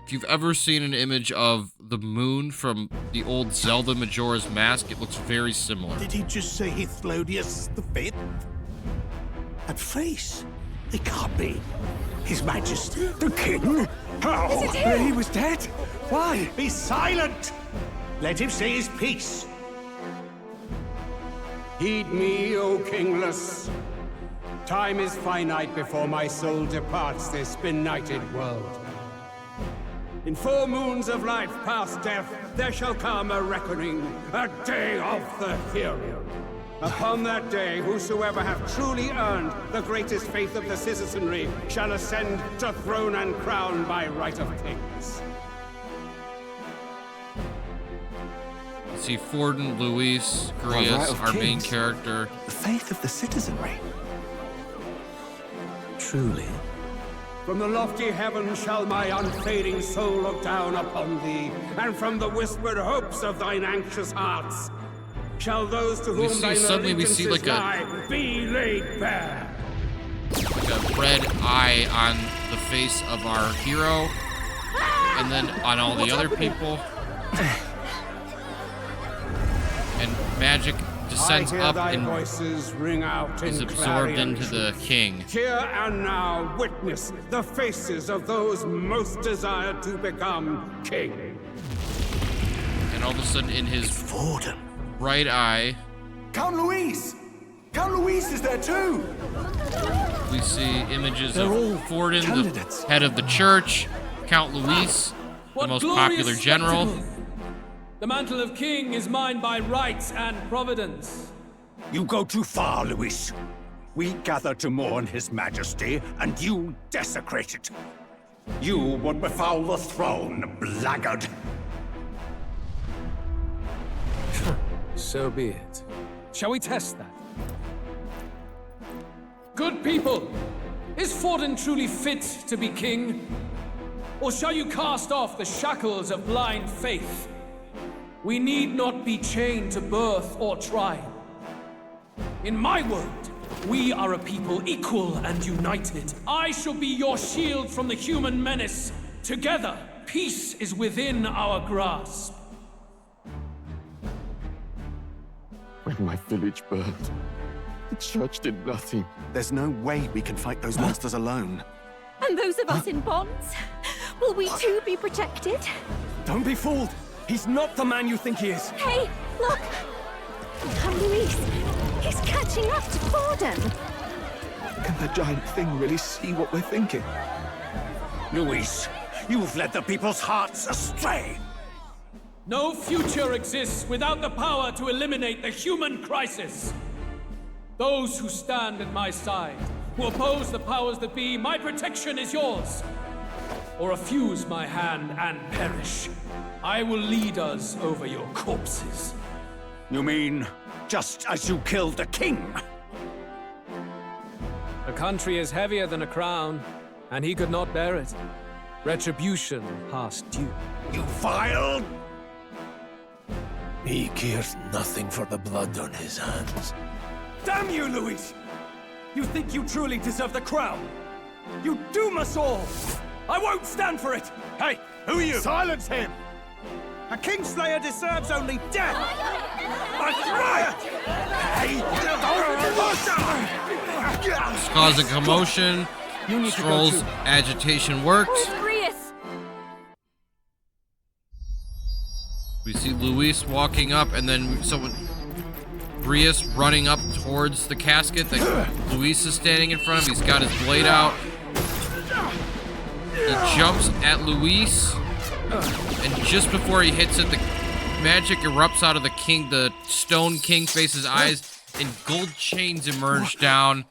If you've ever seen an image of the moon from the old Zelda Majora's Mask, it looks very similar. Did he just say Hithlodius V? That face? It can't be. His Majesty, the King? How? Is it him? He was dead? Why? Be silent! Let him say his piece. Heed me, O kingless. Time is finite before my soul departs this benighted world. In 4 moons of life past death, there shall come a reckoning, a day of the hero. Upon that day, whosoever have truly earned the greatest faith of the citizenry shall ascend to throne and crown by right of kings. You see Forden, Luis, Grius, our main character. The faith of the citizenry. Truly. From the lofty heavens shall my unfading soul look down upon thee, and from the whispered hopes of thine anxious hearts shall those to whom thine allegiances lie be laid bare. Like a red eye on the face of our hero, and then on all the other people. And magic descends up and voices ring out is absorbed into the king. Here and now witness the faces of those most desired to become king. And all of a sudden in his right eye, Count Louis! Count Louis is there too! we see images They're all of Forden, candidates. the head of the church, Count Louis, the most popular general. The mantle of king is mine by right and providence. You go too far, Louis. We gather to mourn his majesty, and you desecrate it. You would befoul the throne, blackguard. So be it. Shall we test that? Good people, is Forden truly fit to be king? Or shall you cast off the shackles of blind faith? We need not be chained to birth or tribe. In my world, we are a people equal and united. I shall be your shield from the human menace. Together, peace is within our grasp. When my village burned, the church did nothing. There's no way we can fight those monsters alone. And those of us in bonds? Will we too be protected? Don't be fooled! He's not the man you think he is! Hey, look! And Luis, he's catching up to Forden. Can the giant thing really see what we're thinking? Louis, you've led the people's hearts astray! No future exists without the power to eliminate the human crisis. Those who stand at my side, who oppose the powers that be, my protection is yours. Or refuse my hand and perish. I will lead us over your corpses. You mean, just as you killed the king? A country is heavier than a crown, and he could not bear it. Retribution past due. You vile! He cares nothing for the blood on his hands. Damn you, Louis! You think you truly deserve the crown? You doom us all! I won't stand for it! Hey, who are you? Silence him! A Kingslayer deserves only death! That's right! Hey, It's causing commotion. Stroll's agitation worked. Grius! We see Luis walking up, and then Grius running up towards the casket that Luis is standing in front of. He's got his blade out. He jumps at Luis, and just before he hits it, the magic erupts out of the stone king face's eyes, and gold chains emerge down.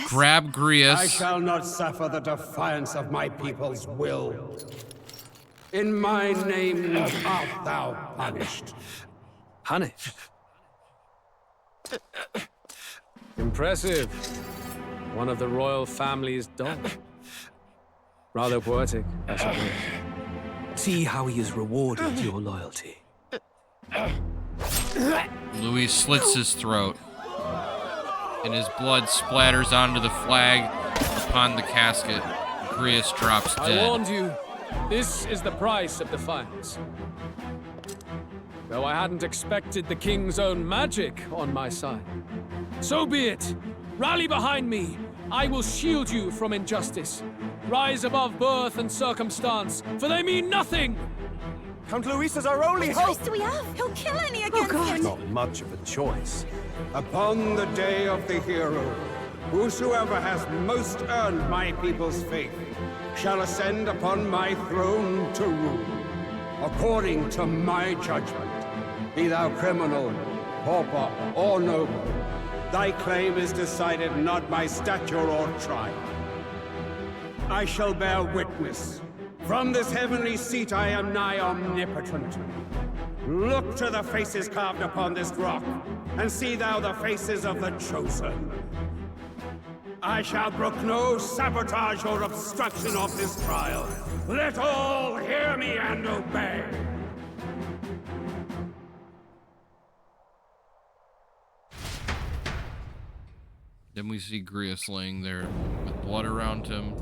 Grab Grius. I shall not suffer the defiance of my people's will. In my name art thou punished. Punished? Impressive. One of the royal family's dogs. Rather poetic, I suppose. See how he has rewarded your loyalty. Louis slits his throat, and his blood splatters onto the flag upon the casket. Grius drops dead. I warned you. This is the price of defiance. Though I hadn't expected the king's own magic on my side. So be it. Rally behind me. I will shield you from injustice. Rise above birth and circumstance, for they mean nothing. Count Luis is our only What hope! choice do we have? He'll kill any against him. Not much of a choice. Upon the day of the hero, whosoever has most earned my people's faith shall ascend upon my throne to rule, according to my judgment. Be thou criminal, pauper, or noble, thy claim is decided not by stature or tribe. I shall bear witness. From this heavenly seat I am nigh omnipotent. Look to the faces carved upon this rock, and see thou the faces of the chosen. I shall brook no sabotage or obstruction of this trial. Let all hear me and obey. Then we see Grius laying there with blood around him.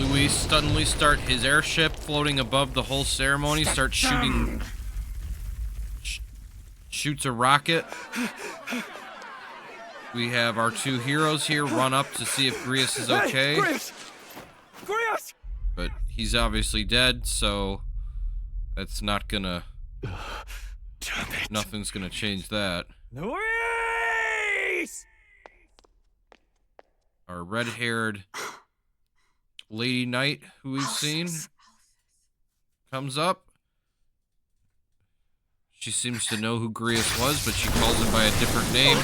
Luis suddenly start his airship floating above the whole ceremony, starts shooting. Shoots a rocket. We have our two heroes here run up to see if Grius is okay. Grius! But he's obviously dead, so that's not gonna. Nothing's gonna change that. Luis! Our red-haired lady knight who we've seen comes up. She seems to know who Grius was, but she calls him by a different name.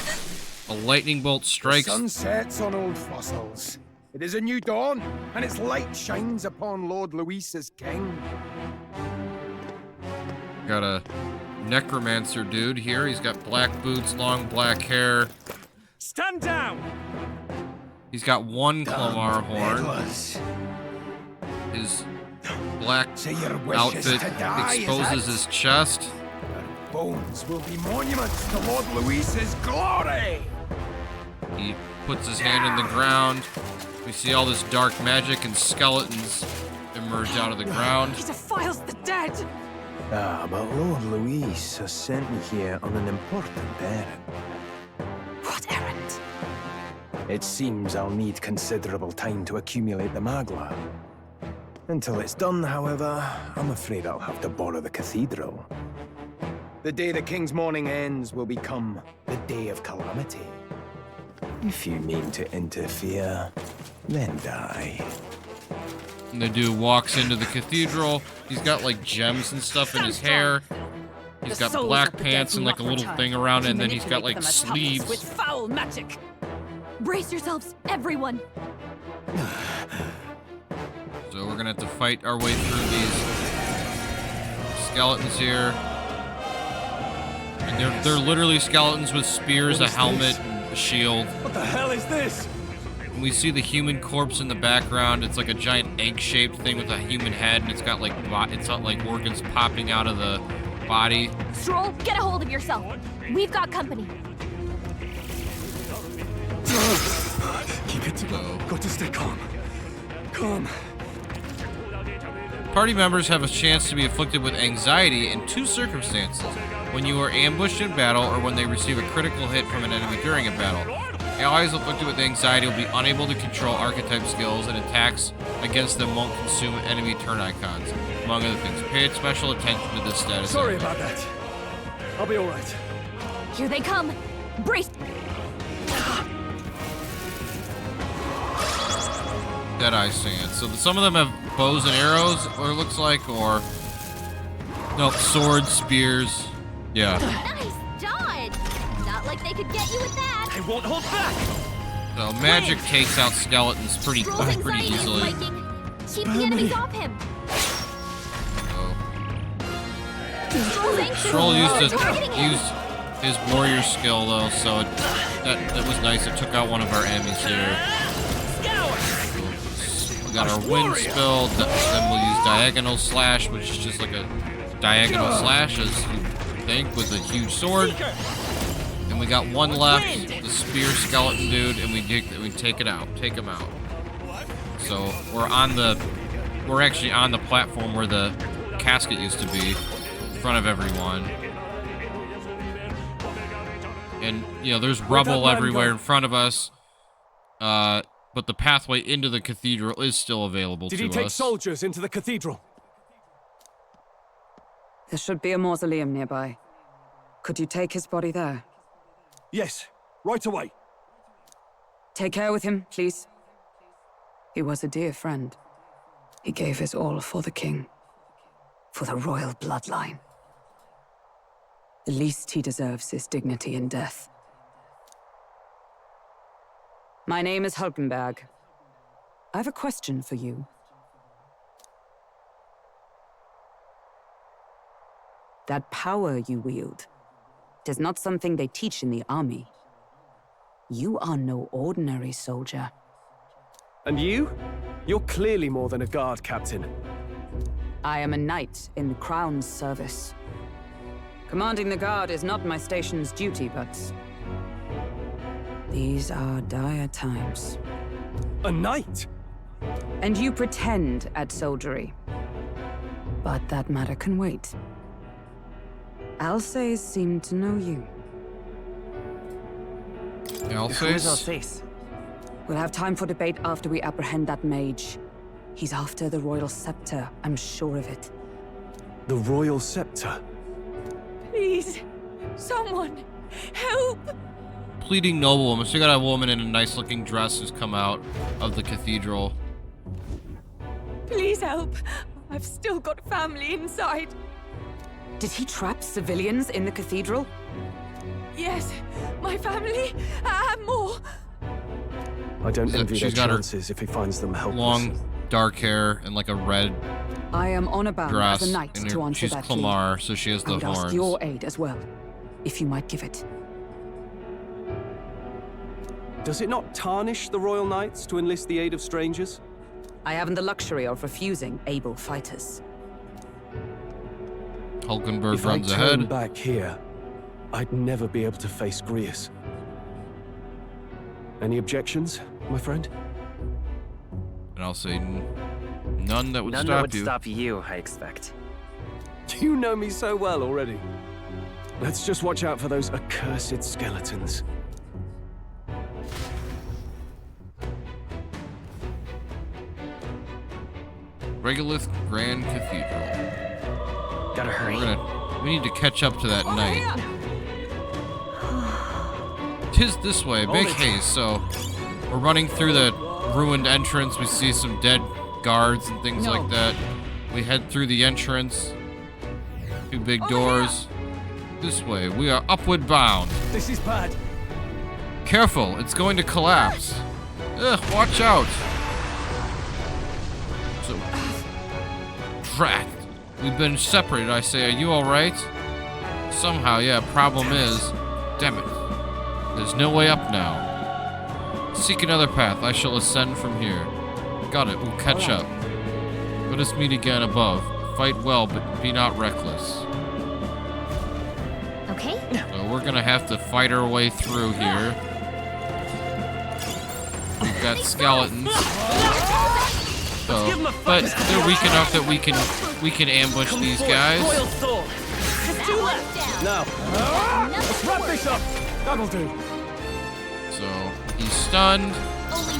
A lightning bolt strikes. The sun sets on old fossils. It is a new dawn, and its light shines upon Lord Louis as king. Got a necromancer dude here. He's got black boots, long black hair. Stand down! He's got one Clamar horn. His black outfit exposes his chest. Bones will be monuments to Lord Louis's glory! He puts his hand in the ground. We see all this dark magic and skeletons emerge out of the ground. He defiles the dead! But Lord Louis has sent me here on an important errand. What errand? It seems I'll need considerable time to accumulate the Magla. Until it's done, however, I'm afraid I'll have to borrow the Cathedral. The day the King's morning ends will become the day of calamity. If you mean to interfere, then die. And the dude walks into the cathedral. He's got like gems and stuff in his hair. He's got black pants and like a little thing around it, and then he's got like sleeves. With foul magic. Brace yourselves, everyone. So we're gonna have to fight our way through these skeletons here. And they're literally skeletons with spears, a helmet, and a shield. What the hell is this? And we see the human corpse in the background. It's like a giant egg-shaped thing with a human head, and it's got like organs popping out of the body. Stroll, get a hold of yourself. We've got company. Keep it together. Got to stay calm. Calm. Party members have a chance to be afflicted with anxiety in two circumstances: when you are ambushed in battle or when they receive a critical hit from an enemy during a battle. Allies afflicted with anxiety will be unable to control archetype skills, and attacks against them won't consume enemy turn icons, among other things. Pay special attention to this status. Sorry about that. I'll be alright. Here they come. Brace. Deadeye stance. So some of them have bows and arrows, or it looks like, or nope, swords, spears. Yeah. Nice dodge. Not like they could get you with that. I won't hold back. So magic takes out skeletons pretty easily. Keep the enemies off him. Stroll used his warrior skill though, so that was nice. It took out one of our enemies here. We got our wind spill, then we'll use diagonal slash, which is just like a diagonal slash, as you think, with a huge sword. And we got one left, the spear skeleton dude, and we take it out, take him out. So we're actually on the platform where the casket used to be, in front of everyone. And you know, there's rubble everywhere in front of us. But the pathway into the cathedral is still available to us. Did he take soldiers into the cathedral? There should be a mausoleum nearby. Could you take his body there? Yes, right away. Take care with him, please. He was a dear friend. He gave his all for the king, for the royal bloodline. The least he deserves is dignity in death. My name is Hulkenberg. I have a question for you. That power you wield is not something they teach in the army. You are no ordinary soldier. And you? You're clearly more than a guard captain. I am a knight in the Crown's service. Commanding the guard is not my station's duty, but these are dire times. A knight? And you pretend at soldiery. But that matter can wait. Alsace seemed to know you. Alsace? Who is Alsace? We'll have time for debate after we apprehend that mage. He's after the royal scepter, I'm sure of it. The royal scepter? Please, someone, help! Pleading noblewoman. So you got a woman in a nice-looking dress who's come out of the cathedral. Please help. I've still got family inside. Did he trap civilians in the cathedral? Yes, my family, and more. I don't envy their She's got her chances if he finds them helpless. long, dark hair and like a red I am honor bound dress. as a knight And to answer she's that plea. Clamar, so she has I the would ask horns. your aid as well, if you might give it. Does it not tarnish the Royal Knights to enlist the aid of strangers? I haven't the luxury of refusing able fighters. Hulkenberg If runs I turn ahead. back here, I'd never be able to face Grius. Any objections, my friend? And I'll say none that would None stop that would you. stop you, I expect. You know me so well already. Let's just watch out for those accursed skeletons. Regolith Grand Cathedral. Gotta hurry. We need to catch up to that night. Tis this way, big haste. So we're running through the ruined entrance. We see some dead guards and things like that. We head through the entrance. Two big doors. This way. We are upward bound. This is bad. Careful, it's going to collapse. Ugh, watch out. So, drat. We've been separated, I say. Are you alright? Somehow, yeah, problem is, damn it. There's no way up now. Seek another path. I shall ascend from here. Got it, we'll catch up. Let us meet again above. Fight well, but be not reckless. Okay. So we're gonna have to fight our way through here. We've got skeletons. So, but they're weak enough that we can ambush these guys. Now, let's wrap this up. That'll do. So he's stunned.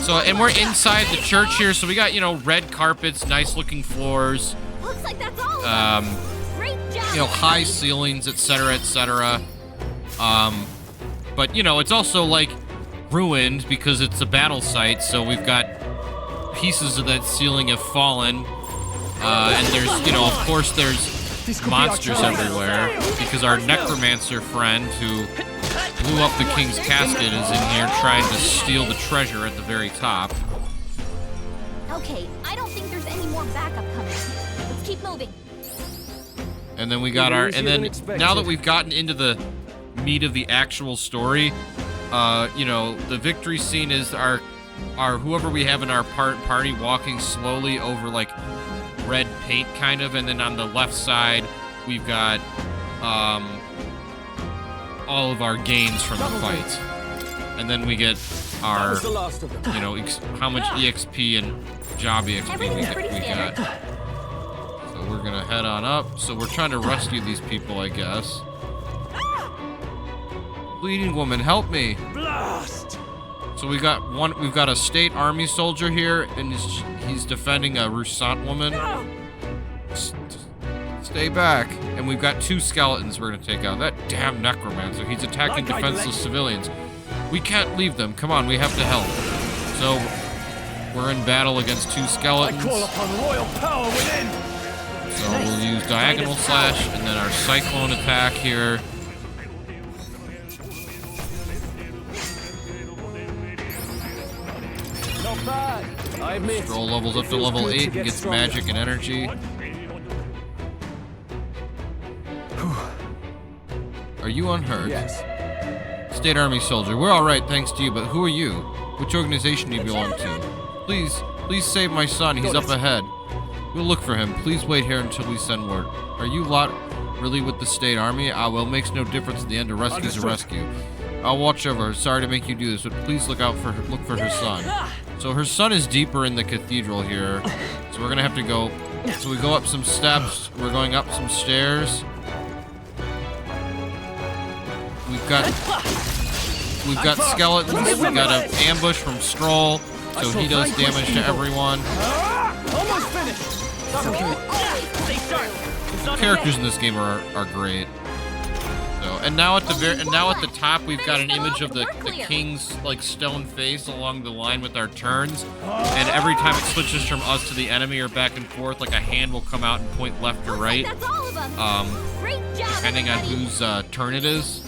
So, and we're inside the church here, so we got, you know, red carpets, nice looking floors. Looks like that's all. Great job. You know, high ceilings, etc., etc. But you know, it's also like ruined because it's a battle site, so we've got pieces of that ceiling have fallen. And there's, you know, of course there's monsters everywhere because our necromancer friend who blew up the king's casket is in here trying to steal the treasure at the very top. Okay, I don't think there's any more backup coming. Let's keep moving. And then we got our, and then now that we've gotten into the meat of the actual story, you know, the victory scene is our whoever we have in our party walking slowly over like red paint kind of, and then on the left side we've got all of our gains from the fight, and then we get our, you know, how much EXP and job EXP we got. So we're gonna head on up. So we're trying to rescue these people, I guess. Bleeding woman, help me! Blast! So we've got a state army soldier here, and he's defending a Rusant woman. Stay back. And we've got two skeletons we're gonna take out. That damn necromancer, he's attacking defenseless civilians. We can't leave them. Come on, we have to help. So we're in battle against two skeletons. I call upon royal power within. So we'll use diagonal slash and then our cyclone attack here. Not bad. I admit. Scroll levels up to level 8 and gets magic and energy. Are you unhurt? Yes. State Army soldier. We're alright thanks to you, but who are you? Which organization do you belong to? Please save my son. He's up ahead. We'll look for him. Please wait here until we send word. Are you lot really with the State Army? Ah, well, it makes no difference in the end. A rescue's a rescue. I'll watch over her. Sorry to make you do this, but please look for her son. So her son is deeper in the cathedral here. So we're gonna have to go. So we go up some steps. We're going up some stairs. We've got skeletons. We've got an ambush from Stroll, so he does damage to everyone. Almost finished. The characters in this game are great. So, And now at the top, we've got an image of the king's like stone face along the line with our turns. And every time it switches from us to the enemy or back and forth, like a hand will come out and point left or right. Depending on whose turn it is.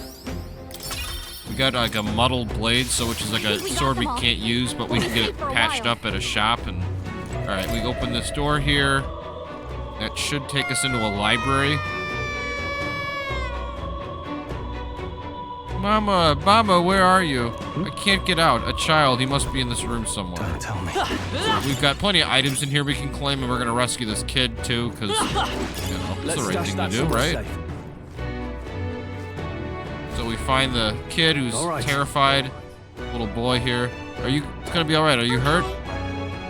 We got like a muddled blade, which is like a sword we can't use, but we can get it patched up at a shop. And all right, we open this door here. That should take us into a library. Mama, where are you? I can't get out. A child. He must be in this room somewhere. Don't tell me. So we've got plenty of items in here we can claim, and we're gonna rescue this kid too, because it's the right thing to do, right? So we find the kid who's terrified. Little boy here. It's gonna be all right. Are you hurt?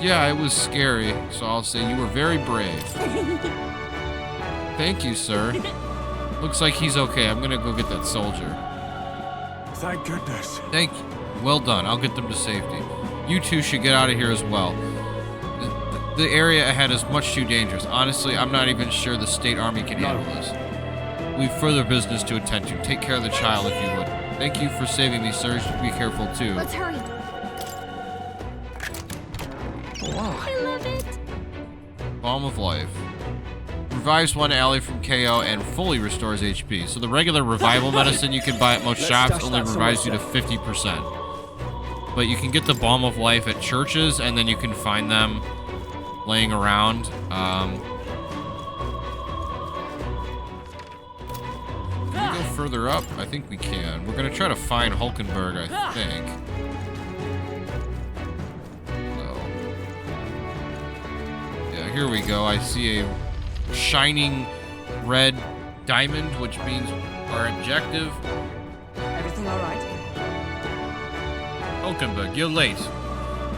Yeah, it was scary. So I'll say you were very brave. Thank you, sir. Looks like he's okay. I'm gonna go get that soldier. Thank goodness. Thank you. Well done. I'll get them to safety. You two should get out of here as well. The area ahead is much too dangerous. Honestly, I'm not even sure the state army can handle this. We've further business to attend to. Take care of the child if you would. Thank you for saving me, sir. You should be careful too. Let's hurry. I love it. Balm of Life. Revives one ally from KO and fully restores HP. So the regular revival medicine you can buy at most shops only revives you to 50%. But you can get the Balm of Life at churches, and then you can find them laying around. Can we go further up? I think we can. We're gonna try to find Hulkenberg, I think. So, yeah, here we go. I see a shining red diamond, which means our objective. Everything all right? Hulkenberg, you're late.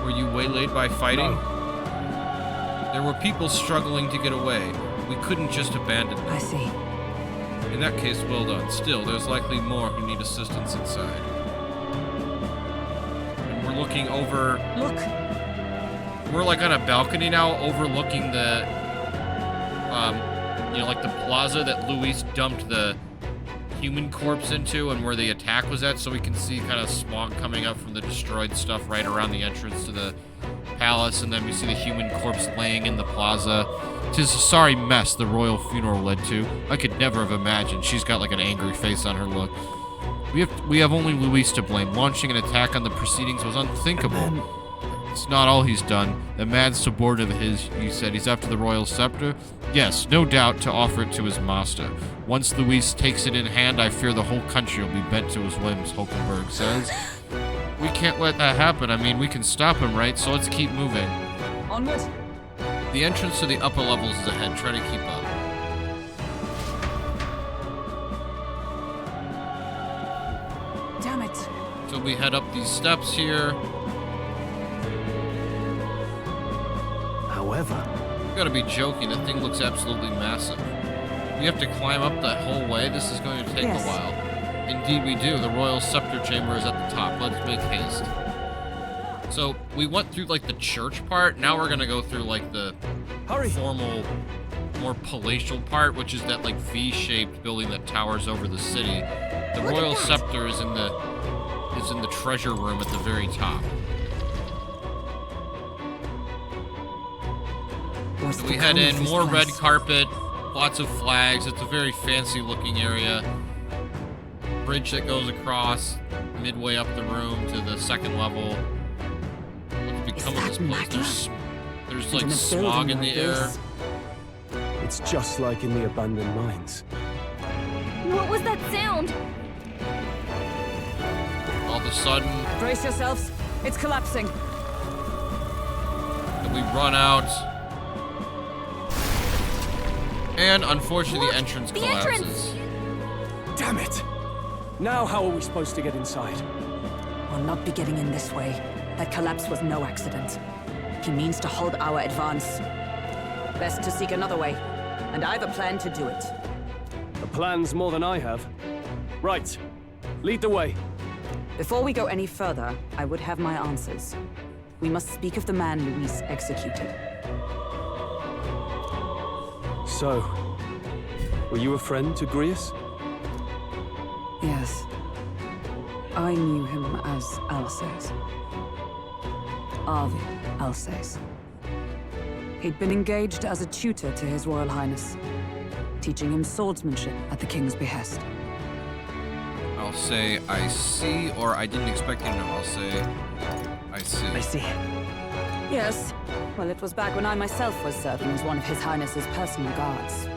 Were you waylaid by fighting? No. There were people struggling to get away. We couldn't just abandon them. I see. In that case, well done. Still, there's likely more who need assistance inside. And we're looking over... Look! We're like on a balcony now, overlooking the... like the plaza that Louis dumped the human corpse into and where the attack was at, so we can see kind of smog coming up from the destroyed stuff right around the entrance to the palace, and then we see the human corpse laying in the plaza. 'Tis a sorry mess the royal funeral led to. I could never have imagined. She's got like an angry face on her look. We have only Louis to blame. Launching an attack on the proceedings was unthinkable. It's not all he's done. The mad subordinate of his, you said, he's after the royal scepter? Yes, no doubt, to offer it to his master. Once Louis takes it in hand, I fear the whole country will be bent to his whims, Hulkenberg says. We can't let that happen. I mean, we can stop him, right? So let's keep moving. Onward. The entrance to the upper levels is ahead. Try to keep up. Damn it. So we head up these steps here. However, you gotta be joking. That thing looks absolutely massive. We have to climb up that whole way. This is going to take a while. Indeed we do. The royal scepter chamber is at the top. Let's make haste. So we went through like the church part. Now we're gonna go through like the formal, more palatial part, which is that like V-shaped building that towers over the city. The royal scepter is in the treasure room at the very top. So we head in, more red carpet, lots of flags. It's a very fancy looking area. Bridge that goes across midway up the room to the second level. What's become of this place? There's like smog in the air. It's just like in the abandoned mines. What was that sound? All of a sudden... Brace yourselves. It's collapsing. And we run out. And unfortunately, the entrance collapses. Damn it! Now how are we supposed to get inside? We'll not be getting in this way. That collapse was no accident. He means to halt our advance. Best to seek another way. And I've a plan to do it. A plan's more than I have. Right. Lead the way. Before we go any further, I would have my answers. We must speak of the man Louis executed. So, were you a friend to Grius? Yes. I knew him as Alsace. Arvi Alsace. He'd been engaged as a tutor to His Royal Highness, teaching him swordsmanship at the King's behest. I'll say I see, or I didn't expect him to. I'll say I see. I see. Yes. Well, it was back when I myself was serving as one of His Highness's personal guards.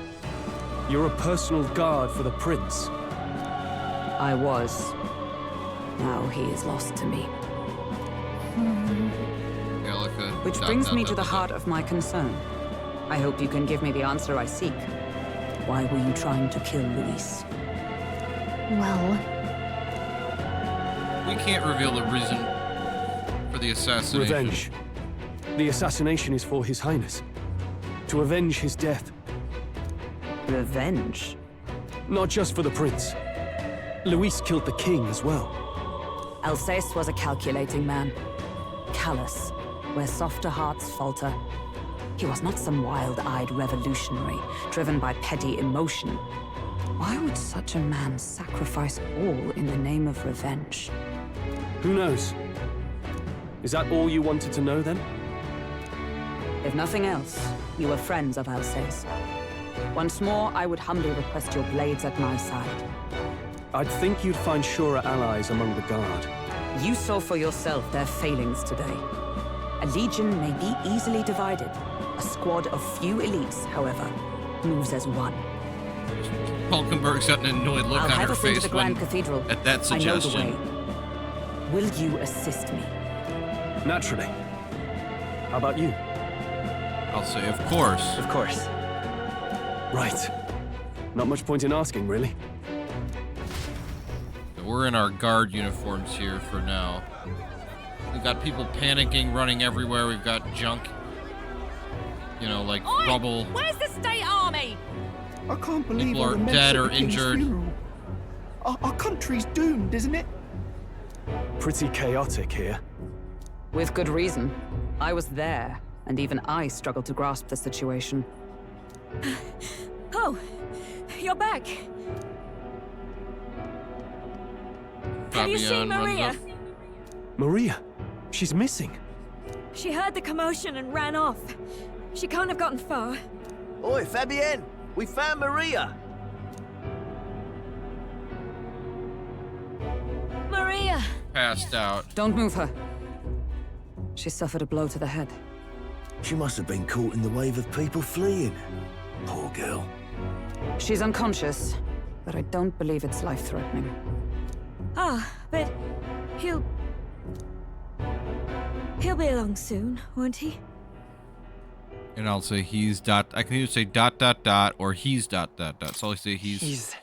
You're a personal guard for the prince? I was. Now he is lost to me. Which brings me to the heart of my concern. I hope you can give me the answer I seek. Why were you trying to kill Louis? Well... We can't reveal the reason for the assassination. Revenge. The assassination is for His Highness. To avenge his death. Revenge? Not just for the prince. Louis killed the king as well. Alsace was a calculating man. Callous, where softer hearts falter. He was not some wild-eyed revolutionary, driven by petty emotion. Why would such a man sacrifice all in the name of revenge? Who knows? Is that all you wanted to know, then? If nothing else, you were friends of Alsace. Once more, I would humbly request your blades at my side. I'd think you'd find surer allies among the guard. You saw for yourself their failings today. A legion may be easily divided. A squad of few elites, however, moves as one. Hulkenberg's got an annoyed look on her face the Grand Cathedral. At that suggestion. I know the way. Will you assist me? Naturally. How about you? I'll say, of course. Of course. Right. Not much point in asking, really. We're in our guard uniforms here for now. We've got people panicking, running everywhere. We've got junk. You know, like rubble. Where's the state army? I can't believe People all are the mess dead at or the King's injured. funeral. Our country's doomed, isn't it? Pretty chaotic here. With good reason. I was there, and even I struggled to grasp the situation. Oh, you're back. Have you seen Maria? Maria? She's missing. She heard the commotion and ran off. She can't have gotten far. Oi, Fabienne! We found Maria! Maria! Passed out. Don't move her. She suffered a blow to the head. She must have been caught in the wave of people fleeing. Poor girl. She's unconscious, but I don't believe it's life-threatening. Ah, but he'll be along soon, won't he? And I'll say he's dot. I can either say dot dot dot or he's dot dot dot. So I'll say he's.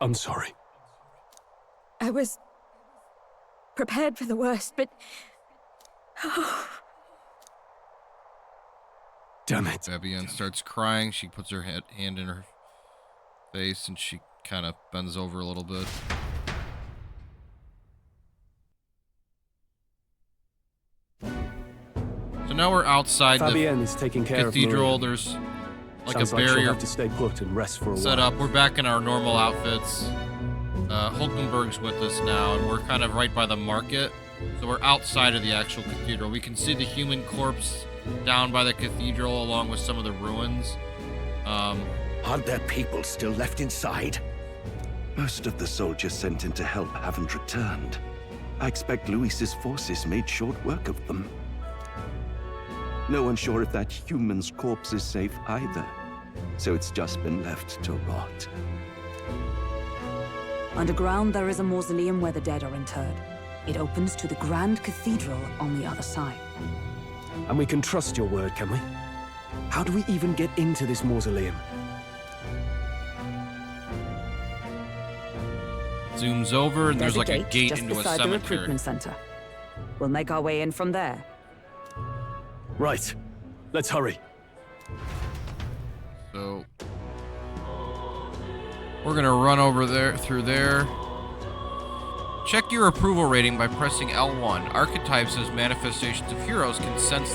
I'm sorry. I was prepared for the worst, but Damn it. Fabienne starts crying. She puts her hand in her face and she kind of bends over a little bit. So now we're outside Fabienne is taking care cathedral. of Maria. There's like Sounds a like she'll barrier have to stay put and rest for a set while. up. We're back in our normal outfits. Hulkenberg's with us now, and we're kind of right by the market. So we're outside of the actual cathedral. We can see the human corpse down by the cathedral along with some of the ruins. Aren't there people still left inside? Most of the soldiers sent in to help haven't returned. I expect Louis's forces made short work of them. No one's sure if that human's corpse is safe either, so it's just been left to rot. Underground, there is a mausoleum where the dead are interred. It opens to the Grand Cathedral on the other side. And we can trust your word, can we? How do we even get into this mausoleum? Zooms over, and there's like a gate just into a beside the cemetery. recruitment center. We'll make our way in from there. Right. Let's hurry. So we're gonna run over there, through there. Check your approval rating by pressing L1. Archetypes as manifestations of heroes can sense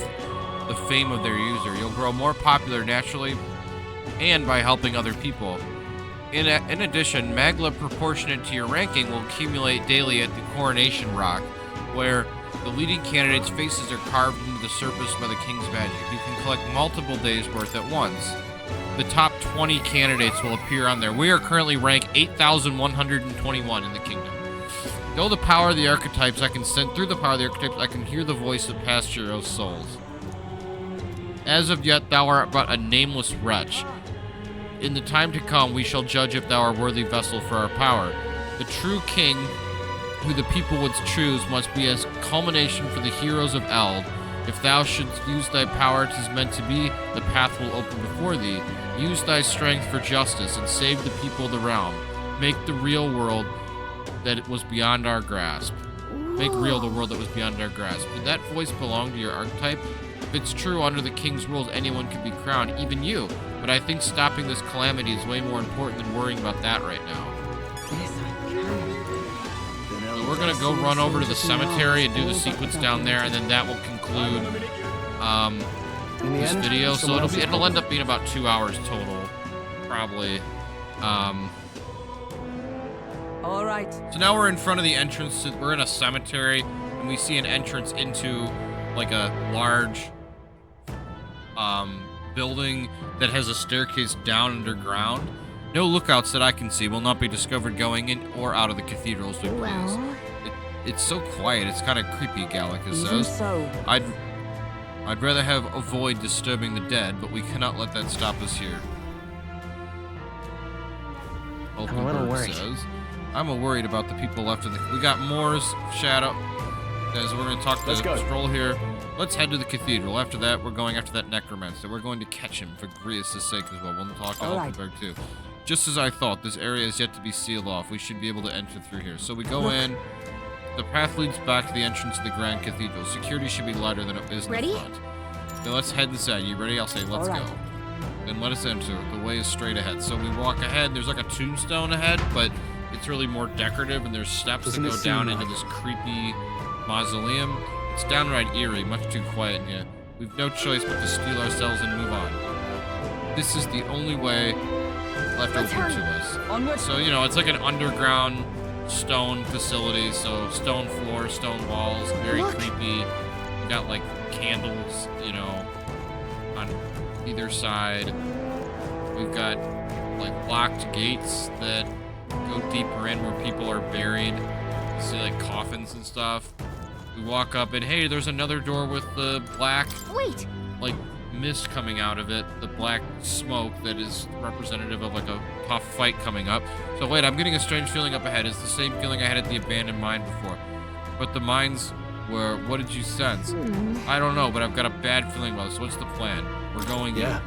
the fame of their user. You'll grow more popular naturally and by helping other people. In addition, magla proportionate to your ranking will accumulate daily at the Coronation Rock, where the leading candidates' faces are carved into the surface by the King's magic. You can collect multiple days' worth at once. The top 20 candidates will appear on there. We are currently ranked 8,121 in the kingdom. Through the power of the archetypes, I can hear the voice of past heroes' souls. As of yet, thou art but a nameless wretch. In the time to come, we shall judge if thou art a worthy vessel for our power. The true king, who the people would choose, must be as culmination for the heroes of Eld. If thou shouldst use thy power 'tis meant to be, the path will open before thee. Use thy strength for justice and save the people of the realm. Make the real world that it was beyond our grasp. Make real the world that was beyond our grasp. Did that voice belong to your archetype? If it's true, under the king's rules, anyone can be crowned, even you. But I think stopping this calamity is way more important than worrying about that right now. So we're gonna go run over to the cemetery and do the sequence down there, and then that will conclude this video. So it'll end up being about 2 hours total, probably. All right. So now we're in front of the entrance. We're in a cemetery, and we see an entrance into like a large building that has a staircase down underground. No lookouts that I can see will not be discovered going in or out of the cathedral as we please. It's so quiet. It's kind of creepy, Gallica says. So. I'd rather avoid disturbing the dead, but we cannot let that stop us here. I'm a little worried. Says, I'm worried about the people left in the... We got Moore's Shadow. Guys, we're going to talk to Stroll here. Let's head to the cathedral. After that, we're going after that necromancer. We're going to catch him for Grius' sake as well. We'll talk to Elfenberg too. Just as I thought, this area is yet to be sealed off. We should be able to enter through here. So we go in. The path leads back to the entrance of the Grand Cathedral. Security should be lighter than it is in the front. Now let's head inside. You ready? I'll say let's go. Then let us enter. The way is straight ahead. So we walk ahead. There's like a tombstone ahead, but it's really more decorative, and there's steps that go down into this creepy mausoleum. It's downright eerie, much too quiet in here. We've no choice but to steel ourselves and move on. This is the only way left open to us. Onward. So, you know, it's like an underground stone facility, so stone floor, stone walls, very creepy. We got like candles, you know, on either side. We've got like locked gates that go deeper in where people are buried. You see like coffins and stuff. We walk up and hey, there's another door with the black like mist coming out of it, the black smoke that is representative of like a tough fight coming up. So wait, I'm getting a strange feeling up ahead. It's the same feeling I had at the abandoned mine before. But the mines were, what did you sense? I don't know, but I've got a bad feeling about this. What's the plan? We're going in.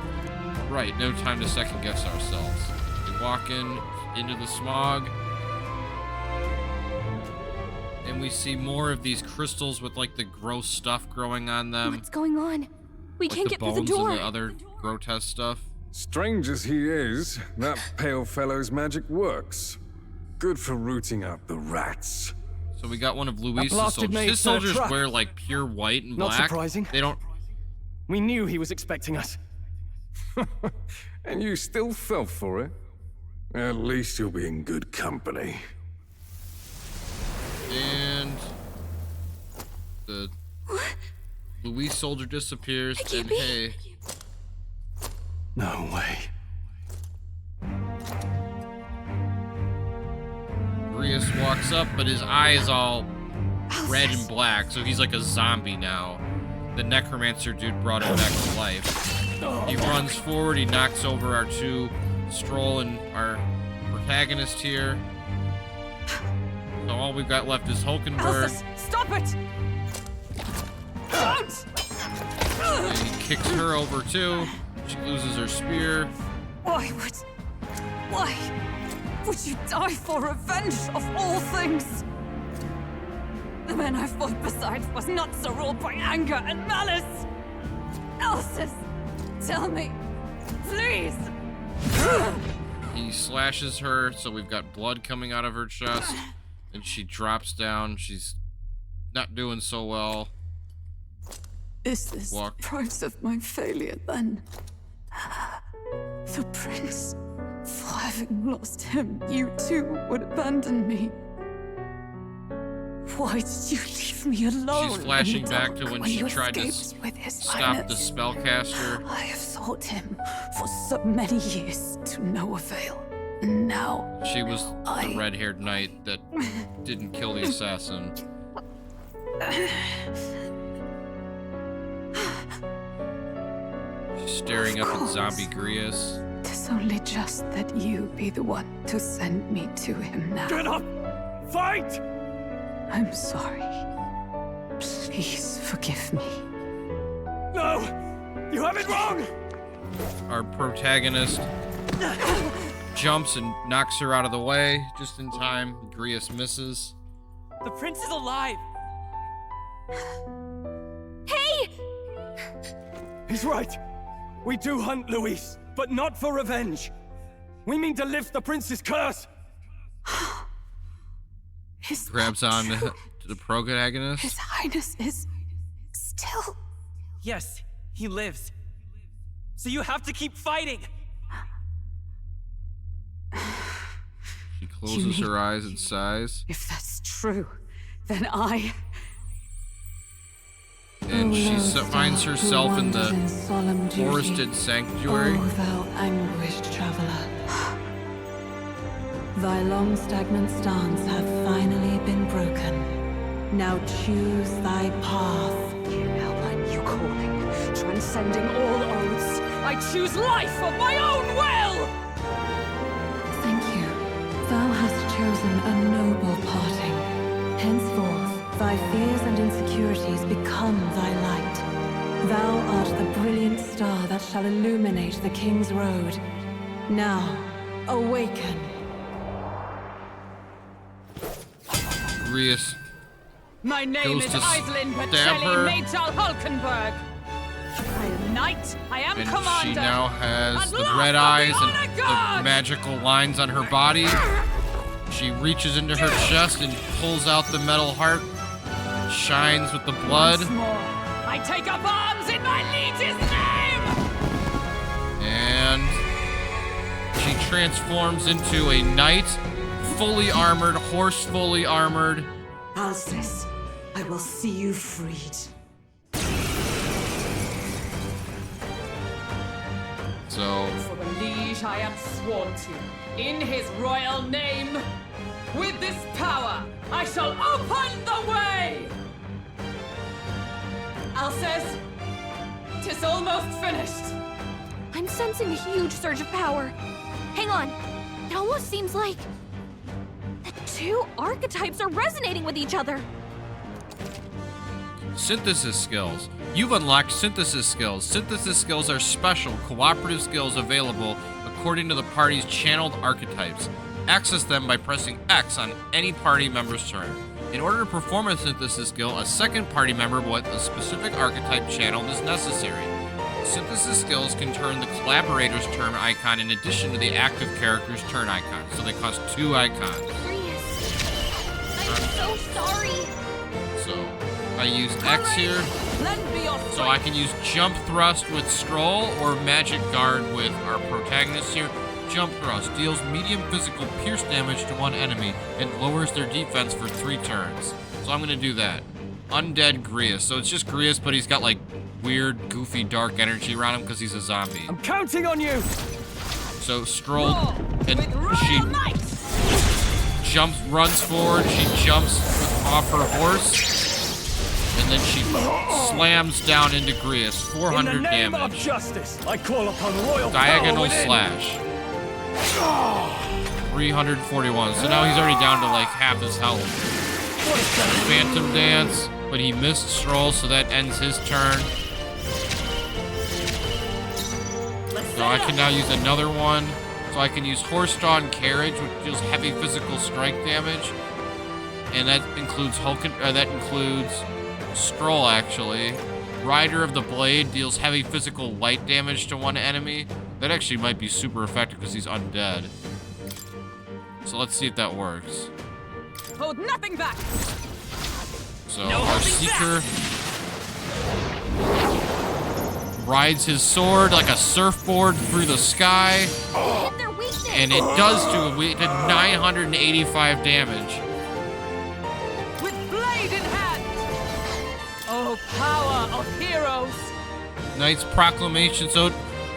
Right, no time to second guess ourselves. We walk into the smog. And we see more of these crystals with like the gross stuff growing on them. What's going on? We like can't get through the door. And the other grotesque stuff. Strange as he is, that pale fellow's magic works. Good for rooting out the rats. So we got one of Louis' soldiers. His soldiers wear like pure white and black. Not surprising. They don't... We knew he was expecting us. And you still fell for it? At least you'll be in good company. And the Louis soldier disappears, and hey. No way. Grius walks up, but his eye is all red and black, so he's like a zombie now. The necromancer dude brought him back to life. He runs forward, he knocks over our two Stroll and our protagonist here. So all we've got left is Hulkenberg. Alphys, stop it! Don't! And he kicks her over too. She loses her spear. Why would you die for revenge of all things? The man I fought beside was not so ruled by anger and malice. Alphys, tell me, please. He slashes her, so we've got blood coming out of her chest. And she drops down. She's not doing so well. Is this the price of my failure, then? The prince For having lost him, you too would abandon me. Why did you leave me alone? She's flashing back to when she you tried to escaped with his stop the highness? spellcaster. I have sought him for so many years to no avail. And now She was the red-haired knight that didn't kill the assassin. She's staring up at zombie Grius. It's only just that you be the one to send me to him now. Get up! Fight! I'm sorry. Please forgive me. No! You have it wrong! Our protagonist jumps and knocks her out of the way just in time. Grius misses. The prince is alive! Hey! He's right. We do hunt Louis, but not for revenge. We mean to lift the prince's curse. Grabs on to the protagonist. His Highness is still... Yes, he lives. So you have to keep fighting! She closes her eyes and sighs. If that's true, then I... And she finds herself in the forested sanctuary. O thou anguished traveler. Thy long stagnant stance hath finally been broken. Now choose thy path. Hear now my new calling, transcending all oaths. I choose life of my own will! Thank you. Thou hast chosen a noble parting. Henceforth, thy fears and insecurities become thy light. Thou art the brilliant star that shall illuminate the King's Road. Now, awaken. Grius My name goes is to Aislinn stab Pacelli her. Maital Hulkenberg. I am knight, I am And commander. she now has and the last red of eyes the and honor the guard. magical lines on her body. She reaches into her chest and pulls out the metal heart. Shines with the blood. Once more, I take up arms in my liege's name! And she transforms into a knight, fully armored, horse fully armored. Alcis, I will see you freed. So For the liege I am sworn to, in his royal name. With this power, I shall open the way! Alcis, 'tis almost finished. I'm sensing a huge surge of power. Hang on. It almost seems like the two archetypes are resonating with each other. synthesis skills. You've unlocked synthesis skills. Synthesis skills are special, cooperative skills available according to the party's channeled archetypes. Access them by pressing X on any party member's turn. In order to perform a synthesis skill, a second party member with a specific archetype channeled is necessary. Synthesis skills can turn the collaborator's turn icon in addition to the active character's turn icon, so they cost 2 icons. I'm so sorry. So, I use X here, so I can use Jump Thrust with Stroll or Magic Guard with our protagonist here. Jump Thrust deals medium physical pierce damage to one enemy and lowers their defense for 3 turns. So I'm gonna do that. Undead Grius. So it's just Grius, but he's got like weird, goofy, dark energy around him because he's a zombie. I'm counting on you! So Stroll, and she runs forward, she jumps off her horse, and then she slams down into Grius. 400 In the name damage. of justice, I call upon royal Diagonal power within. slash. 341. So now he's already down to like half his health. Phantom Dance, but he missed Stroll, so that ends his turn. So I can now use another one. So I can use Horse-Drawn Carriage, which deals heavy physical strike damage, and that includes Stroll actually. Rider of the Blade deals heavy physical light damage to one enemy. That actually might be super effective because he's undead. So let's see if that works. Hold nothing back. So our Seeker rides his sword like a surfboard through the sky And it does do, it did 985 damage. With blade in hand! Oh, power of heroes! Knight's Proclamation. So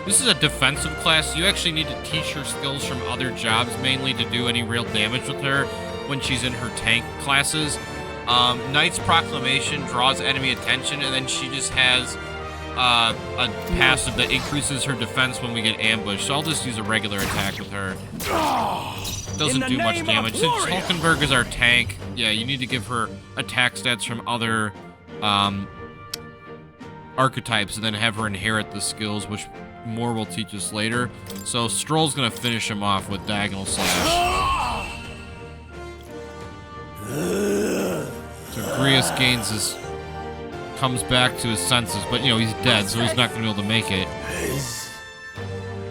this is a defensive class. You actually need to teach her skills from other jobs, mainly to do any real damage with her when she's in her tank classes. Knight's Proclamation draws enemy attention, and then she just has a passive that increases her defense when we get ambushed. So I'll just use a regular attack with her. Doesn't do much damage. Since Hulkenberg is our tank, yeah, you need to give her attack stats from other archetypes and then have her inherit the skills, which more will teach us later. So Stroll's gonna finish him off with Diagonal Slash. So Grius comes back to his senses, but you know, he's dead, so he's not gonna be able to make it. His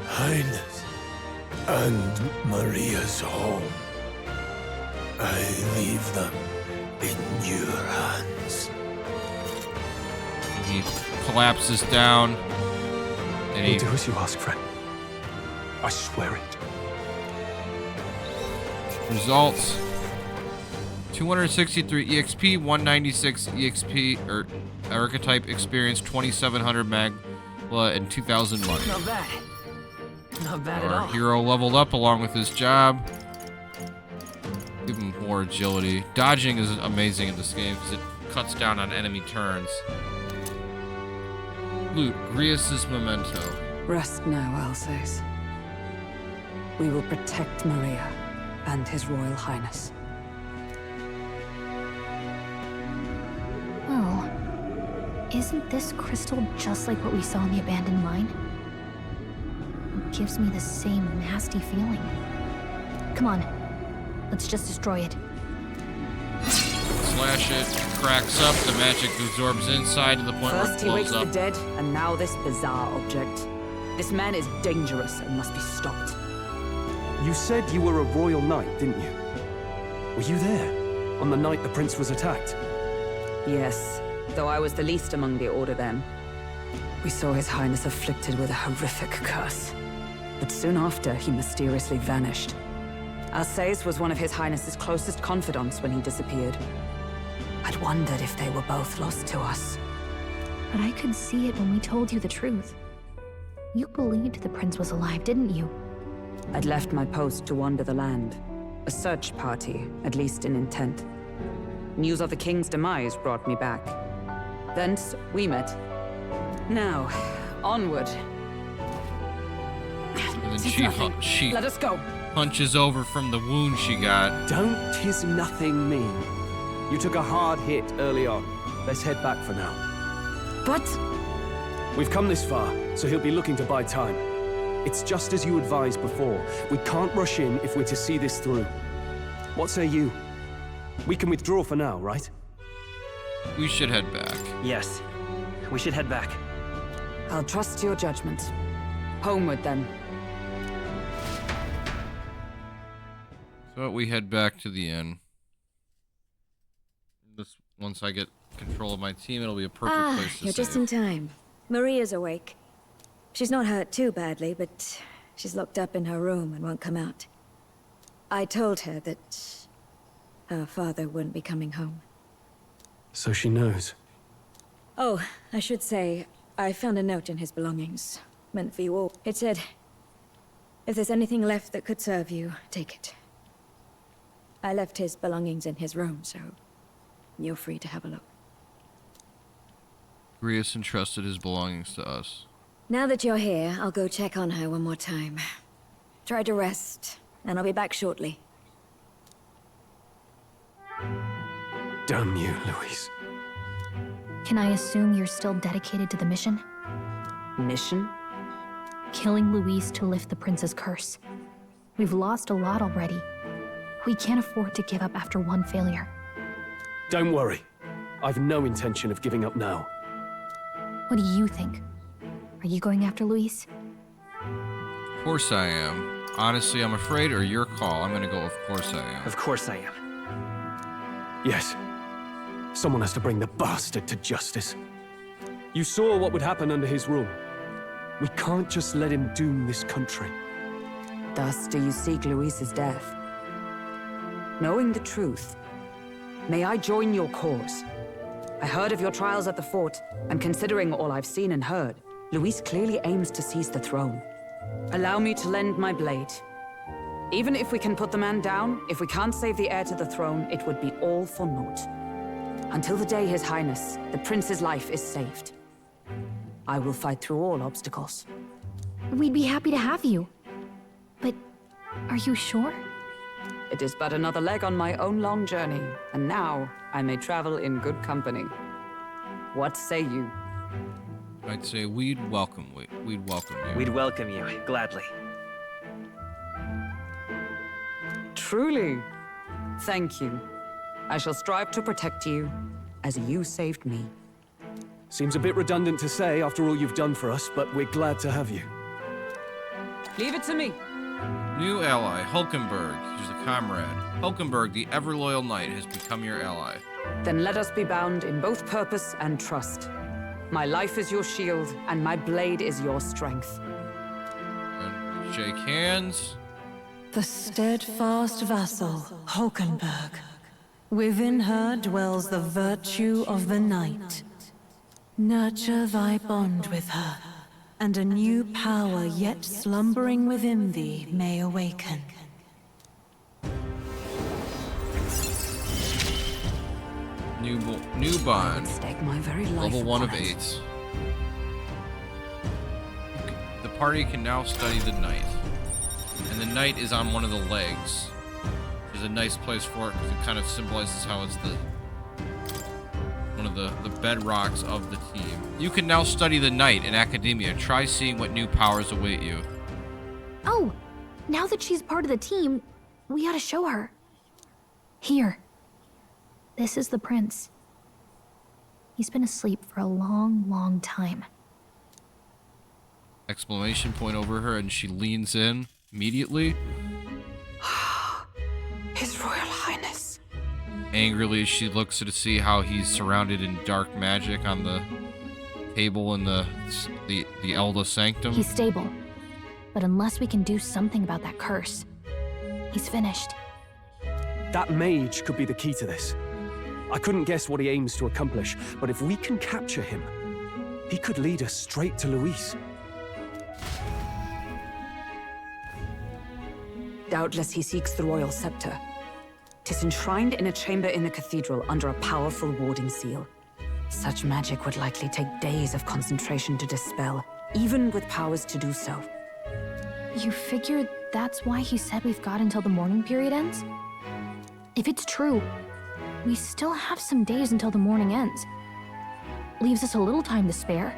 Highness and Maria's home. I leave them in your hands. He collapses down. And he do as you ask, friend. I swear it. Results: 263 EXP, 196 EXP, or archetype experience, 2,700 magla, and 2,000 money. Not bad. Not bad at Our all. hero leveled up along with his job. Give him more agility. Dodging is amazing in this game because it cuts down on enemy turns. Loot Grius' memento. Rest now, Alsace. We will protect Maria and His Royal Highness. Well, isn't this crystal just like what we saw in the abandoned mine? It gives me the same nasty feeling. Come on, let's just destroy it. Slash it, cracks up, the magic absorbs inside to the point where it First he wakes blows the up. dead, and now this bizarre object. This man is dangerous and must be stopped. You said you were a royal knight, didn't you? Were you there on the night the prince was attacked? Yes, though I was the least among the Order then. We saw His Highness afflicted with a horrific curse. But soon after, he mysteriously vanished. Alsace was one of His Highness's closest confidants when he disappeared. I'd wondered if they were both lost to us. But I could see it when we told you the truth. You believed the prince was alive, didn't you? I'd left my post to wander the land. A search party, at least in intent. News of the king's demise brought me back. Thence, we met. Now, onward. And then she Let us go. punches over from the wound she got. Don't tis nothing mean. You took a hard hit early on. Let's head back for now. But... We've come this far, so he'll be looking to buy time. It's just as you advised before. We can't rush in if we're to see this through. What say you? We can withdraw for now, right? We should head back. Yes, we should head back. I'll trust your judgment. Homeward, then. So we head back to the inn. Once I get control of my team, it'll be a perfect place to You're just in time. Maria's awake. She's not hurt too badly, but she's locked up in her room and won't come out. I told her that her father wouldn't be coming home. So she knows. Oh, I should say, I found a note in his belongings, meant for you all. It said, if there's anything left that could serve you, take it. I left his belongings in his room, so you're free to have a look. Grius entrusted his belongings to us. Now that you're here, I'll go check on her one more time. Try to rest, and I'll be back shortly. Damn you, Louis. Can I assume you're still dedicated to the mission? Mission? Killing Louis to lift the prince's curse. We've lost a lot already. We can't afford to give up after one failure. Don't worry. I've no intention of giving up now. What do you think? Are you going after Louis? Of course I am. Honestly, I'm afraid, or your call. I'm gonna go, of course I am. Of course I am. Yes. Someone has to bring the bastard to justice. You saw what would happen under his rule. We can't just let him doom this country. Thus do you seek Louis's death. Knowing the truth, may I join your cause? I heard of your trials at the fort, and considering all I've seen and heard, Louis clearly aims to seize the throne. Allow me to lend my blade. Even if we can put the man down, if we can't save the heir to the throne, it would be all for naught. Until the day His Highness, the prince's life is saved. I will fight through all obstacles. We'd be happy to have you. But are you sure? It is but another leg on my own long journey, and now I may travel in good company. What say you? I'd say we'd welcome you. We'd welcome you, gladly. Truly. Thank you. I shall strive to protect you, as you saved me. Seems a bit redundant to say after all you've done for us, but we're glad to have you. Leave it to me. New ally, Hulkenberg. He's a comrade. Hulkenberg, the ever-loyal knight, has become your ally. Then let us be bound in both purpose and trust. My life is your shield, and my blade is your strength. And we shake hands. The steadfast vassal, Hulkenberg. Within her dwells the virtue of the knight. Nurture thy bond with her, and a new power yet slumbering within thee may awaken. New bond. Stake my very life Level 1 of upon it. 8. The party can now study the knight. And the knight is on one of the legs. There's a nice place for it because it kind of symbolizes how it's one of the bedrocks of the team. You can now study the knight in academia. Try seeing what new powers await you. Oh, now that she's part of the team, we ought to show her. Here. This is the prince. He's been asleep for a long, long time. Exclamation point over her, and she leans in immediately. His Royal Highness. Angrily, she looks to see how he's surrounded in dark magic on the table in the Elda Sanctum. He's stable. But unless we can do something about that curse, he's finished. That mage could be the key to this. I couldn't guess what he aims to accomplish, but if we can capture him, he could lead us straight to Louis. Doubtless he seeks the royal scepter. 'Tis enshrined in a chamber in the cathedral under a powerful warding seal. Such magic would likely take days of concentration to dispel, even with powers to do so. You figure that's why he said we've got until the mourning period ends? If it's true, we still have some days until the mourning ends. Leaves us a little time to spare.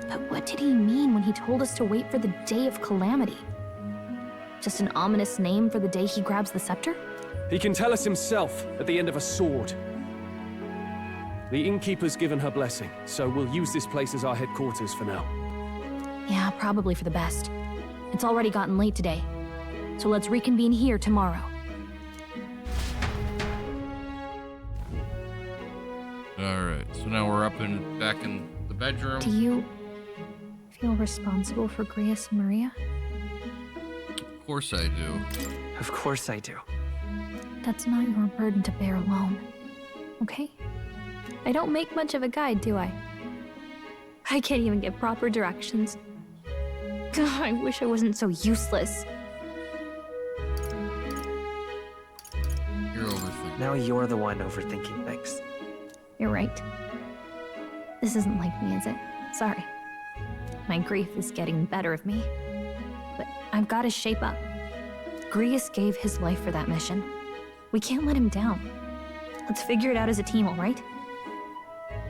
But what did he mean when he told us to wait for the day of calamity? Just an ominous name for the day he grabs the scepter? He can tell us himself at the end of a sword. The innkeeper's given her blessing, so we'll use this place as our headquarters for now. Yeah, probably for the best. It's already gotten late today, so let's reconvene here tomorrow. Alright, so now we're back in the bedroom. Do you feel responsible for Grius and Maria? Of course I do. Of course I do. That's not your burden to bear alone, okay? I don't make much of a guide, do I? I can't even get proper directions. God, I wish I wasn't so useless. You're overthinking. Now you're the one overthinking things. You're right. This isn't like me, is it? Sorry. My grief is getting the better of me. But I've got to shape up. Grius gave his life for that mission. We can't let him down. Let's figure it out as a team, all right?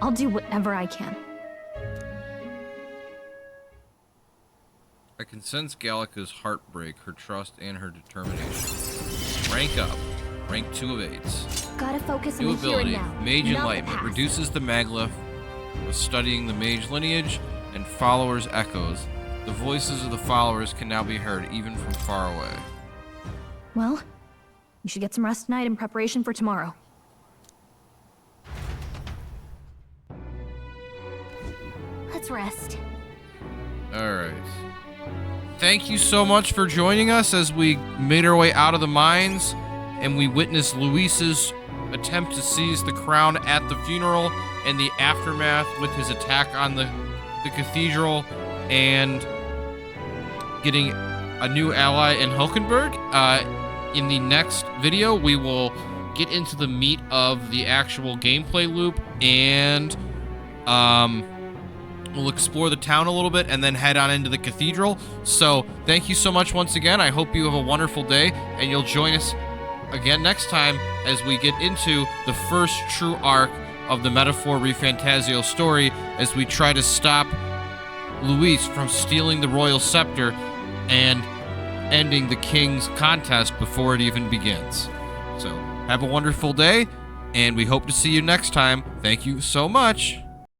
I'll do whatever I can. I can sense Gallica's heartbreak, her trust, and her determination. Rank up. Rank 2 of 8. Gotta focus on New the here and ability, now. Mage not the Enlightenment. past. Reduces the maglyph with studying the mage lineage and followers' echoes. The voices of the followers can now be heard even from far away. Well, you should get some rest tonight in preparation for tomorrow. Let's rest. Alright. thank you so much for joining us as we made our way out of the mines and we witnessed Luis's attempt to seize the crown at the funeral and the aftermath with his attack on the cathedral and getting a new ally in Hulkenberg. In the next video, we will get into the meat of the actual gameplay loop and we'll explore the town a little bit and then head on into the cathedral. So thank you so much once again. I hope you have a wonderful day and you'll join us again next time as we get into the first true arc of the Metaphor Refantazio story as we try to stop Luis from stealing the royal scepter and ending the king's contest before it even begins. So have a wonderful day and we hope to see you next time. Thank you so much.